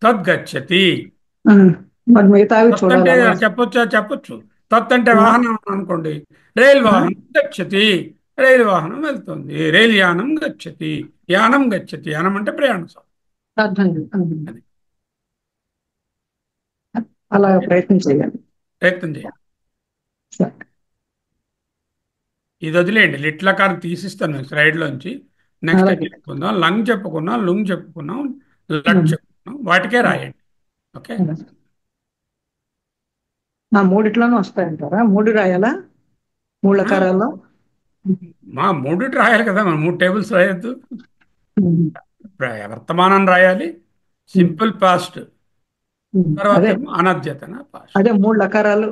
B: తద్గచ్చతి. చెప్పొచ్చు. తత్ అంటే వాహనం అనుకోండి, రైల్ వాహనం గచ్చతి, రైలు వాహనం వెళ్తుంది. రైలు యానం గచ్చతి, యానం గచ్చతి. యానం అంటే ప్రయాణం.
A: అలా ప్రయత్నం చేయాలి.
B: ఇది వదిలేయండి, లిట్లకారు తీసిస్తాను స్లైడ్ లోంచి. నెక్స్ట్ చెప్పుకుందాం. లంగ్ చెప్పుకున్నాం, లుంగ్ చెప్పుకున్నాం, లట్ చెప్పుకున్నాం. వాటికే రాయండి. ఓకే,
A: నా మూడిట్లోనూ వస్తాయంటారా? 3 రాయాలా? 3 లకారాల్లో
B: మా 3 రాయాలి కదా, మనం 3 టేబుల్స్ రాయొద్దు. వర్తమానం రాయాలి, సింపుల్ పాస్ట్, తర్వాత అనద్యతన పాస్ట్.
A: అదే 3 లకారాలు.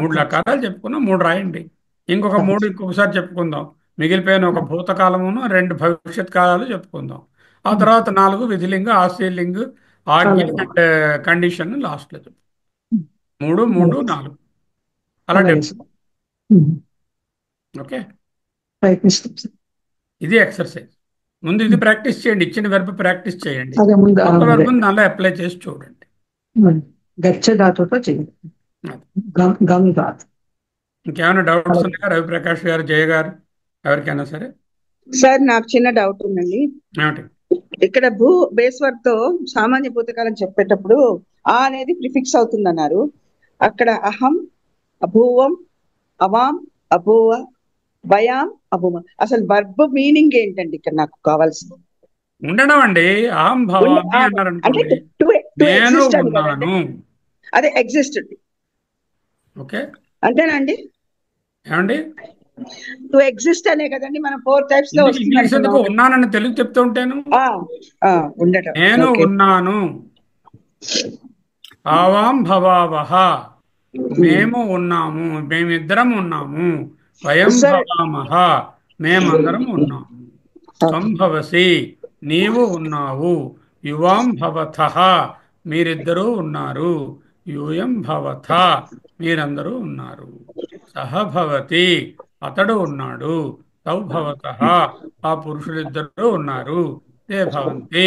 B: 3 లకారాలు చెప్పుకున్నాం, 3 రాయండి. ఇంకొక 3 ఇంకొకసారి చెప్పుకుందాం. మిగిలిపోయిన ఒక భూతకాలమును 2 భవిష్యత్ కాలాలు చెప్పుకుందాం. ఆ తర్వాత 4 విధిలింగ, ఆశ్రయలింగ, ఆజ్ఞ అండ్ కండిషన్ లాస్ట్ లో చెప్పు. 3, 3, 4 అలా. ఓకే, ఇది ఎక్సర్సైజ్. ముందు ఇది ప్రాక్టీస్ చేయండి, ఇచ్చిన వెర్బ్ ప్రాక్టీస్ చేయండి, వెర్బ్ దానిలో అప్లై చేసి చూడండి.
A: గచ్చధాతుతో చేయండి.
B: ఇంకేమైనా డౌట్స్ ఉన్నాయా? రవిప్రకాష్ గారు, జయ గారు, ఎవరికైనా సరే.
F: సార్ నాకు చిన్న డౌట్ ఉందండి. ఇక్కడ భూ బేస్ వర్డ్ తో సామాన్య భూతకాలం చెప్పేటప్పుడు ఆ అనేది ప్రిఫిక్స్ అవుతుందన్నారు. అక్కడ అహం, అభూవం, అవాం, అభూవ, భయాం, అభూమ, అసలు వర్బ్ మీనింగ్ ఏంటండి ఇక్కడ నాకు కావాల్సింది?
B: ఉండడం అండి. అహం భవామి అన్నారనుకోండి, నేను ఉన్నాను.
F: అదే ఎగ్జిస్ట్.
B: ఓకే,
F: అంతేనండి.
B: ఏమండి,
F: టు ఎగ్జిస్ట్ అనే కదండి మనం 4 టైప్స్ లో
B: ఇంగ్లీష్ ఎందుకు ఉన్నానని తెలుగు చెప్తూ ఉంటాను.
F: ఉండటం,
B: నేను ఉన్నాను. ఆవాం భవావహ, మేము ఉన్నాము, మేమిద్దరం ఉన్నాము. వయం భవామహ, మేమందరం ఉన్నాము. త్వం భవసి, నీవు ఉన్నావు. యువాం భవతః, మీరిద్దరూ ఉన్నారు. యూయం భవథ, మీరందరూ ఉన్నారు. సహ భవతి, అతడు ఉన్నాడు. తౌ భవతః, ఆ పురుషులిద్దరూ ఉన్నారు. తే భవంతి,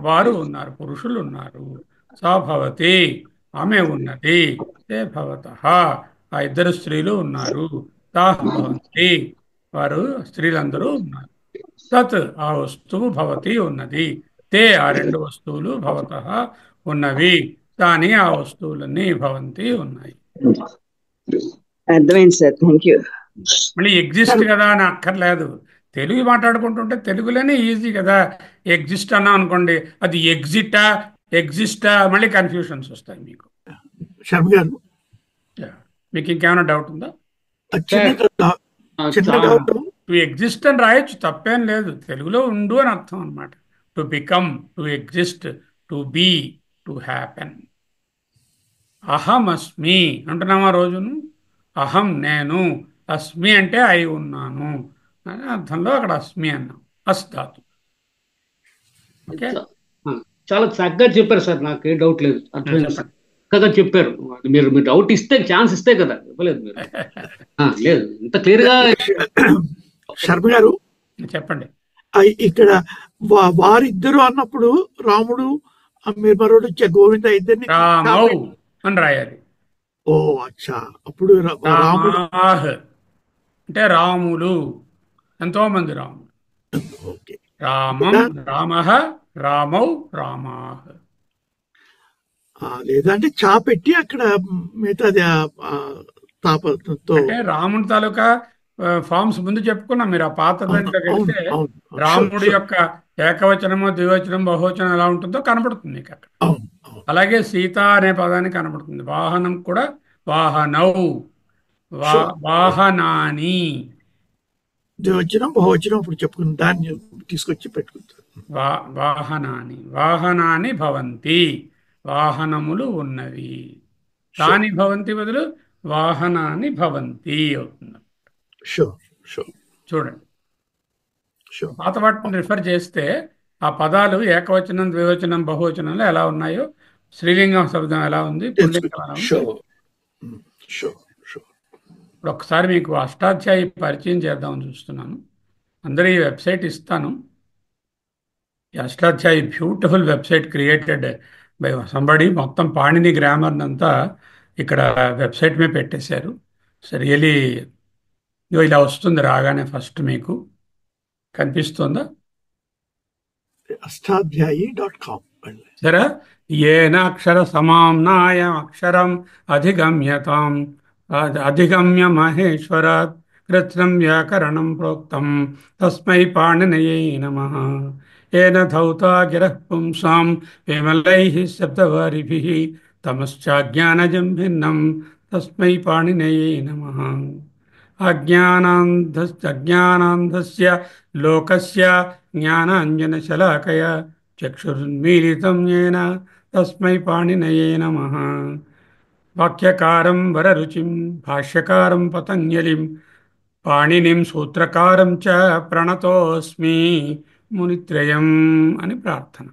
B: వారు ఉన్నారు, పురుషులు ఉన్నారు. సా భవతి, ఆమె ఉన్నది. తే భవతః, ఆ ఇద్దరు స్త్రీలు ఉన్నారు. తాః భవంతి, వారు స్త్రీలందరూ ఉన్నారు. తత్, ఆ వస్తువు, భవతి ఉన్నది. తే, ఆ 2 వస్తువులు, భవతః ఉన్నవి. కానీ ఆ వస్తువులన్నీ భవంతి ఉన్నాయి.
F: అర్థమైంది సార్, థ్యాంక్ యూ.
B: మళ్ళీ ఎగ్జిస్ట్ కదా అని అక్కర్లేదు. తెలుగు మాట్లాడుకుంటుంటే తెలుగులోనే ఈజీ కదా. ఎగ్జిస్ట్ అన్నా అనుకోండి, అది ఎగ్జిస్టా మళ్ళీ కన్ఫ్యూషన్స్ వస్తాయి మీకు.
D: శర్మ గారు,
B: మీకు ఇంకేమైనా డౌట్ ఉందా? టు ఎగ్జిస్ట్ అని రాయొచ్చు, తప్పేం లేదు. తెలుగులో ఉండు అని అర్థం అనమాట. To become, to exist, to be, to happen. అహం అస్మి అంటున్నామా రోజును. అహం నేను, అస్మి అంటే అయి ఉన్నాను అనే అర్థంలో అక్కడ అస్మి అన్నాం. అస్ ధాతు. ఓకే,
G: చాలా చక్కగా చెప్పారు సార్, నాకేం డౌట్ లేదు. అర్థమైంది, చక్కగా చెప్పారు. మీరు డౌట్ ఇస్తే, ఛాన్స్ ఇస్తే కదా, ఇవ్వలేదు మీరు. లేదు, ఇంత క్లియర్ గా.
D: శర్మ గారు
B: చెప్పండి.
D: ఇక్కడ వారిద్దరు అన్నప్పుడు రాముడు, మీరు మరోడు గోవింద ఇద్దరిని
B: రామౌ అని రాయాలి.
D: ఓ అచ్చా, అప్పుడు రాముడు
B: అంటే రాములు, ఎంతో మంది రాములు. రామం, రామః, రామౌ, రామాః.
D: లేదంటే చా పెట్టి అక్కడ మిగతాది తాపతో.
B: అంటే రాముడి తాలూకా ఫార్మ్స్ ముందు చెప్పుకున్నాం. మీరు ఆ పాత దాంట్లోకి వెళ్తే రాముడి యొక్క ఏకవచనము, ద్వివచనం, బహువచనం ఎలా ఉంటుందో కనబడుతుంది మీకు అక్కడ. అలాగే సీత అనే పదానికి కనబడుతుంది. వాహనం కూడా వాహనౌ, వాహనాని.
D: ద్వివచనం బహువచనం ఇప్పుడు చెప్పుకున్న దాన్ని తీసుకొచ్చి పెట్టుకుంటారు.
B: వాహనాని వాహనాని భవంతి, వాహనములు ఉన్నవి. తాని భవంతి బదులు వాహనాని భవంతి అవుతుంది. చూడండి, పాత వాటిని రిఫర్ చేస్తే ఆ పదాలు ఏకవచనం, ద్వివచనం, బహువచనంలో ఎలా ఉన్నాయో, స్త్రీలింగం శబ్దం ఎలా ఉంది, పుల్లింగం ఎలా ఉంది. ఇప్పుడు ఒకసారి మీకు అష్టాధ్యాయి పరిచయం చేద్దామని చూస్తున్నాను. అందరూ ఈ వెబ్సైట్ ఇస్తాను. ఈ Ashtadhyayi beautiful website created by somebody. మొత్తం పాణిని గ్రామర్ అంతా ఇక్కడ వెబ్సైట్ మీద పెట్టేశారు. సో రియలీ ఇలా వస్తుంది రాగానే. ఫస్ట్ మీకు కనిపిస్తుందా?
D: అష్టాధ్యాయి.com.
B: సరే, ఏనాక్షర సమామ్నాయ అక్షరం అధిగమ్యతాం అధిగమ్య మహేశ్వరాత్ కృత్స్నం వ్యాకరణం ప్రోక్తం తస్మై పాణినయే నమః. ఏన ధౌతా గిరః పుంసాం విమలైః శబ్దవారిభిః తమశ్చాజ్ఞానజం భిన్నం తస్మై పాణినయే నమః. అజ్ఞానాంధస్య లోకస్య జ్ఞానాంజనశలాకయ చక్షురున్మీలితం येन తస్మై పాణినయే నమః. వాక్యకారం వరరుచిం భాష్యకారం పతంజలిం పాణినిం సూత్రకారం చ ప్రణతోస్మి మునిత్రయం అని ప్రార్థన.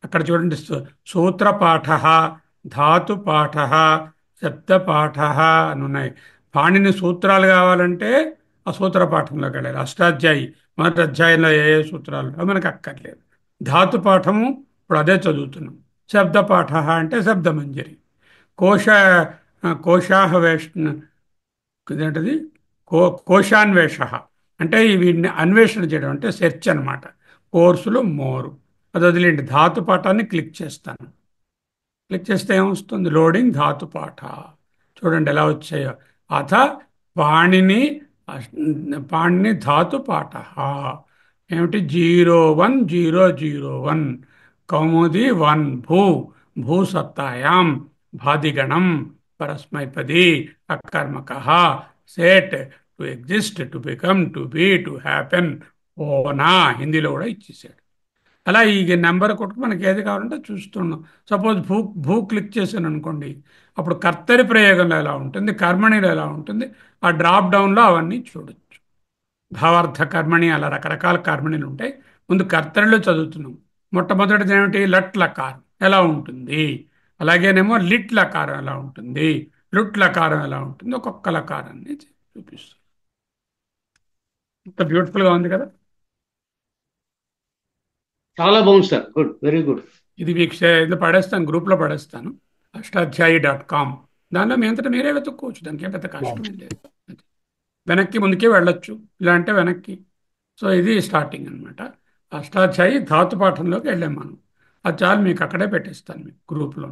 B: అక్కడ చూడండి, సూత్రపాఠ, ధాతుపాఠ, శబ్దపాఠ అని ఉన్నాయి. పాణిని సూత్రాలు కావాలంటే ఆ సూత్ర పాఠంలోకి వెళ్ళాలి. అష్టాధ్యాయి మొదటి అధ్యాయంలో ఏ సూత్రాలు మనకు అక్కర్లేదు. ధాతుపాఠము ఇప్పుడు అదే చదువుతున్నాం. శబ్దపాఠ అంటే శబ్దమంజరి. కోశాహవేష ఇదేంటది కోశాన్వేష అంటే వీటిని అన్వేషణ చేయడం అంటే సెర్చ్ అనమాట. కోర్సులు మోరు అది వదిలేండి. ధాతుపాఠాన్ని క్లిక్ చేస్తాను. క్లిక్ చేస్తే ఏమొస్తుంది? లోడింగ్ ధాతుపాఠ. చూడండి ఎలా వచ్చాయో. అథ పాణిని ధాతుపాఠ ఏమిటి? 01001 కౌముది 1 భూసత్తాయాం భాదిగణం పరస్మైపది అకర్మక సెట్ to exist to become to be to happen ఓనా. హిందీలో కూడా ఇచ్చేసాడు. అలా ఈ నెంబర్ కొట్టుకు మనకి ఏది కావాలంటే చూస్తున్నాం. సపోజ్ భూ క్లిక్ చేశాను అనుకోండి, అప్పుడు కర్తరి ప్రయోగంలో ఎలా ఉంటుంది, కర్మణిలో ఎలా ఉంటుంది, ఆ డ్రాప్ డౌన్లో అవన్నీ చూడొచ్చు. భావార్థ కర్మణి అలా రకరకాల కర్మణిలు ఉంటాయి. ముందు కర్తరిలో చదువుతున్నాం. మొట్టమొదటిది ఏమిటి? లట్ లకారం ఎలా ఉంటుంది, అలాగేనేమో లిట్ లకారం ఎలా ఉంటుంది, లుట్ లకారం ఎలా ఉంటుంది, ఒక్కొక్క లకారాన్ని చూపిస్తుంది. ఇంత బ్యూటిఫుల్గా ఉంది కదా.
G: చాలా బాగుంది సార్. Good, very good.
B: ఇది మీకు పడేస్తాను, గ్రూప్లో పడేస్తాను. అష్టాధ్యాయి.com. దానిలో మీ అంతటా మీరే వెతుక్కోవచ్చు. దానికి ఏం పెద్ద కష్టమే లేదు. వెనక్కి ముందుకే వెళ్ళొచ్చు, ఇలా అంటే వెనక్కి. సో ఇది స్టార్టింగ్ అనమాట. అష్టాధ్యాయి ధాతుపాఠంలోకి వెళ్ళాం మనం. అది చాలు, మీకు అక్కడే పెట్టేస్తాను మీకు గ్రూప్లో.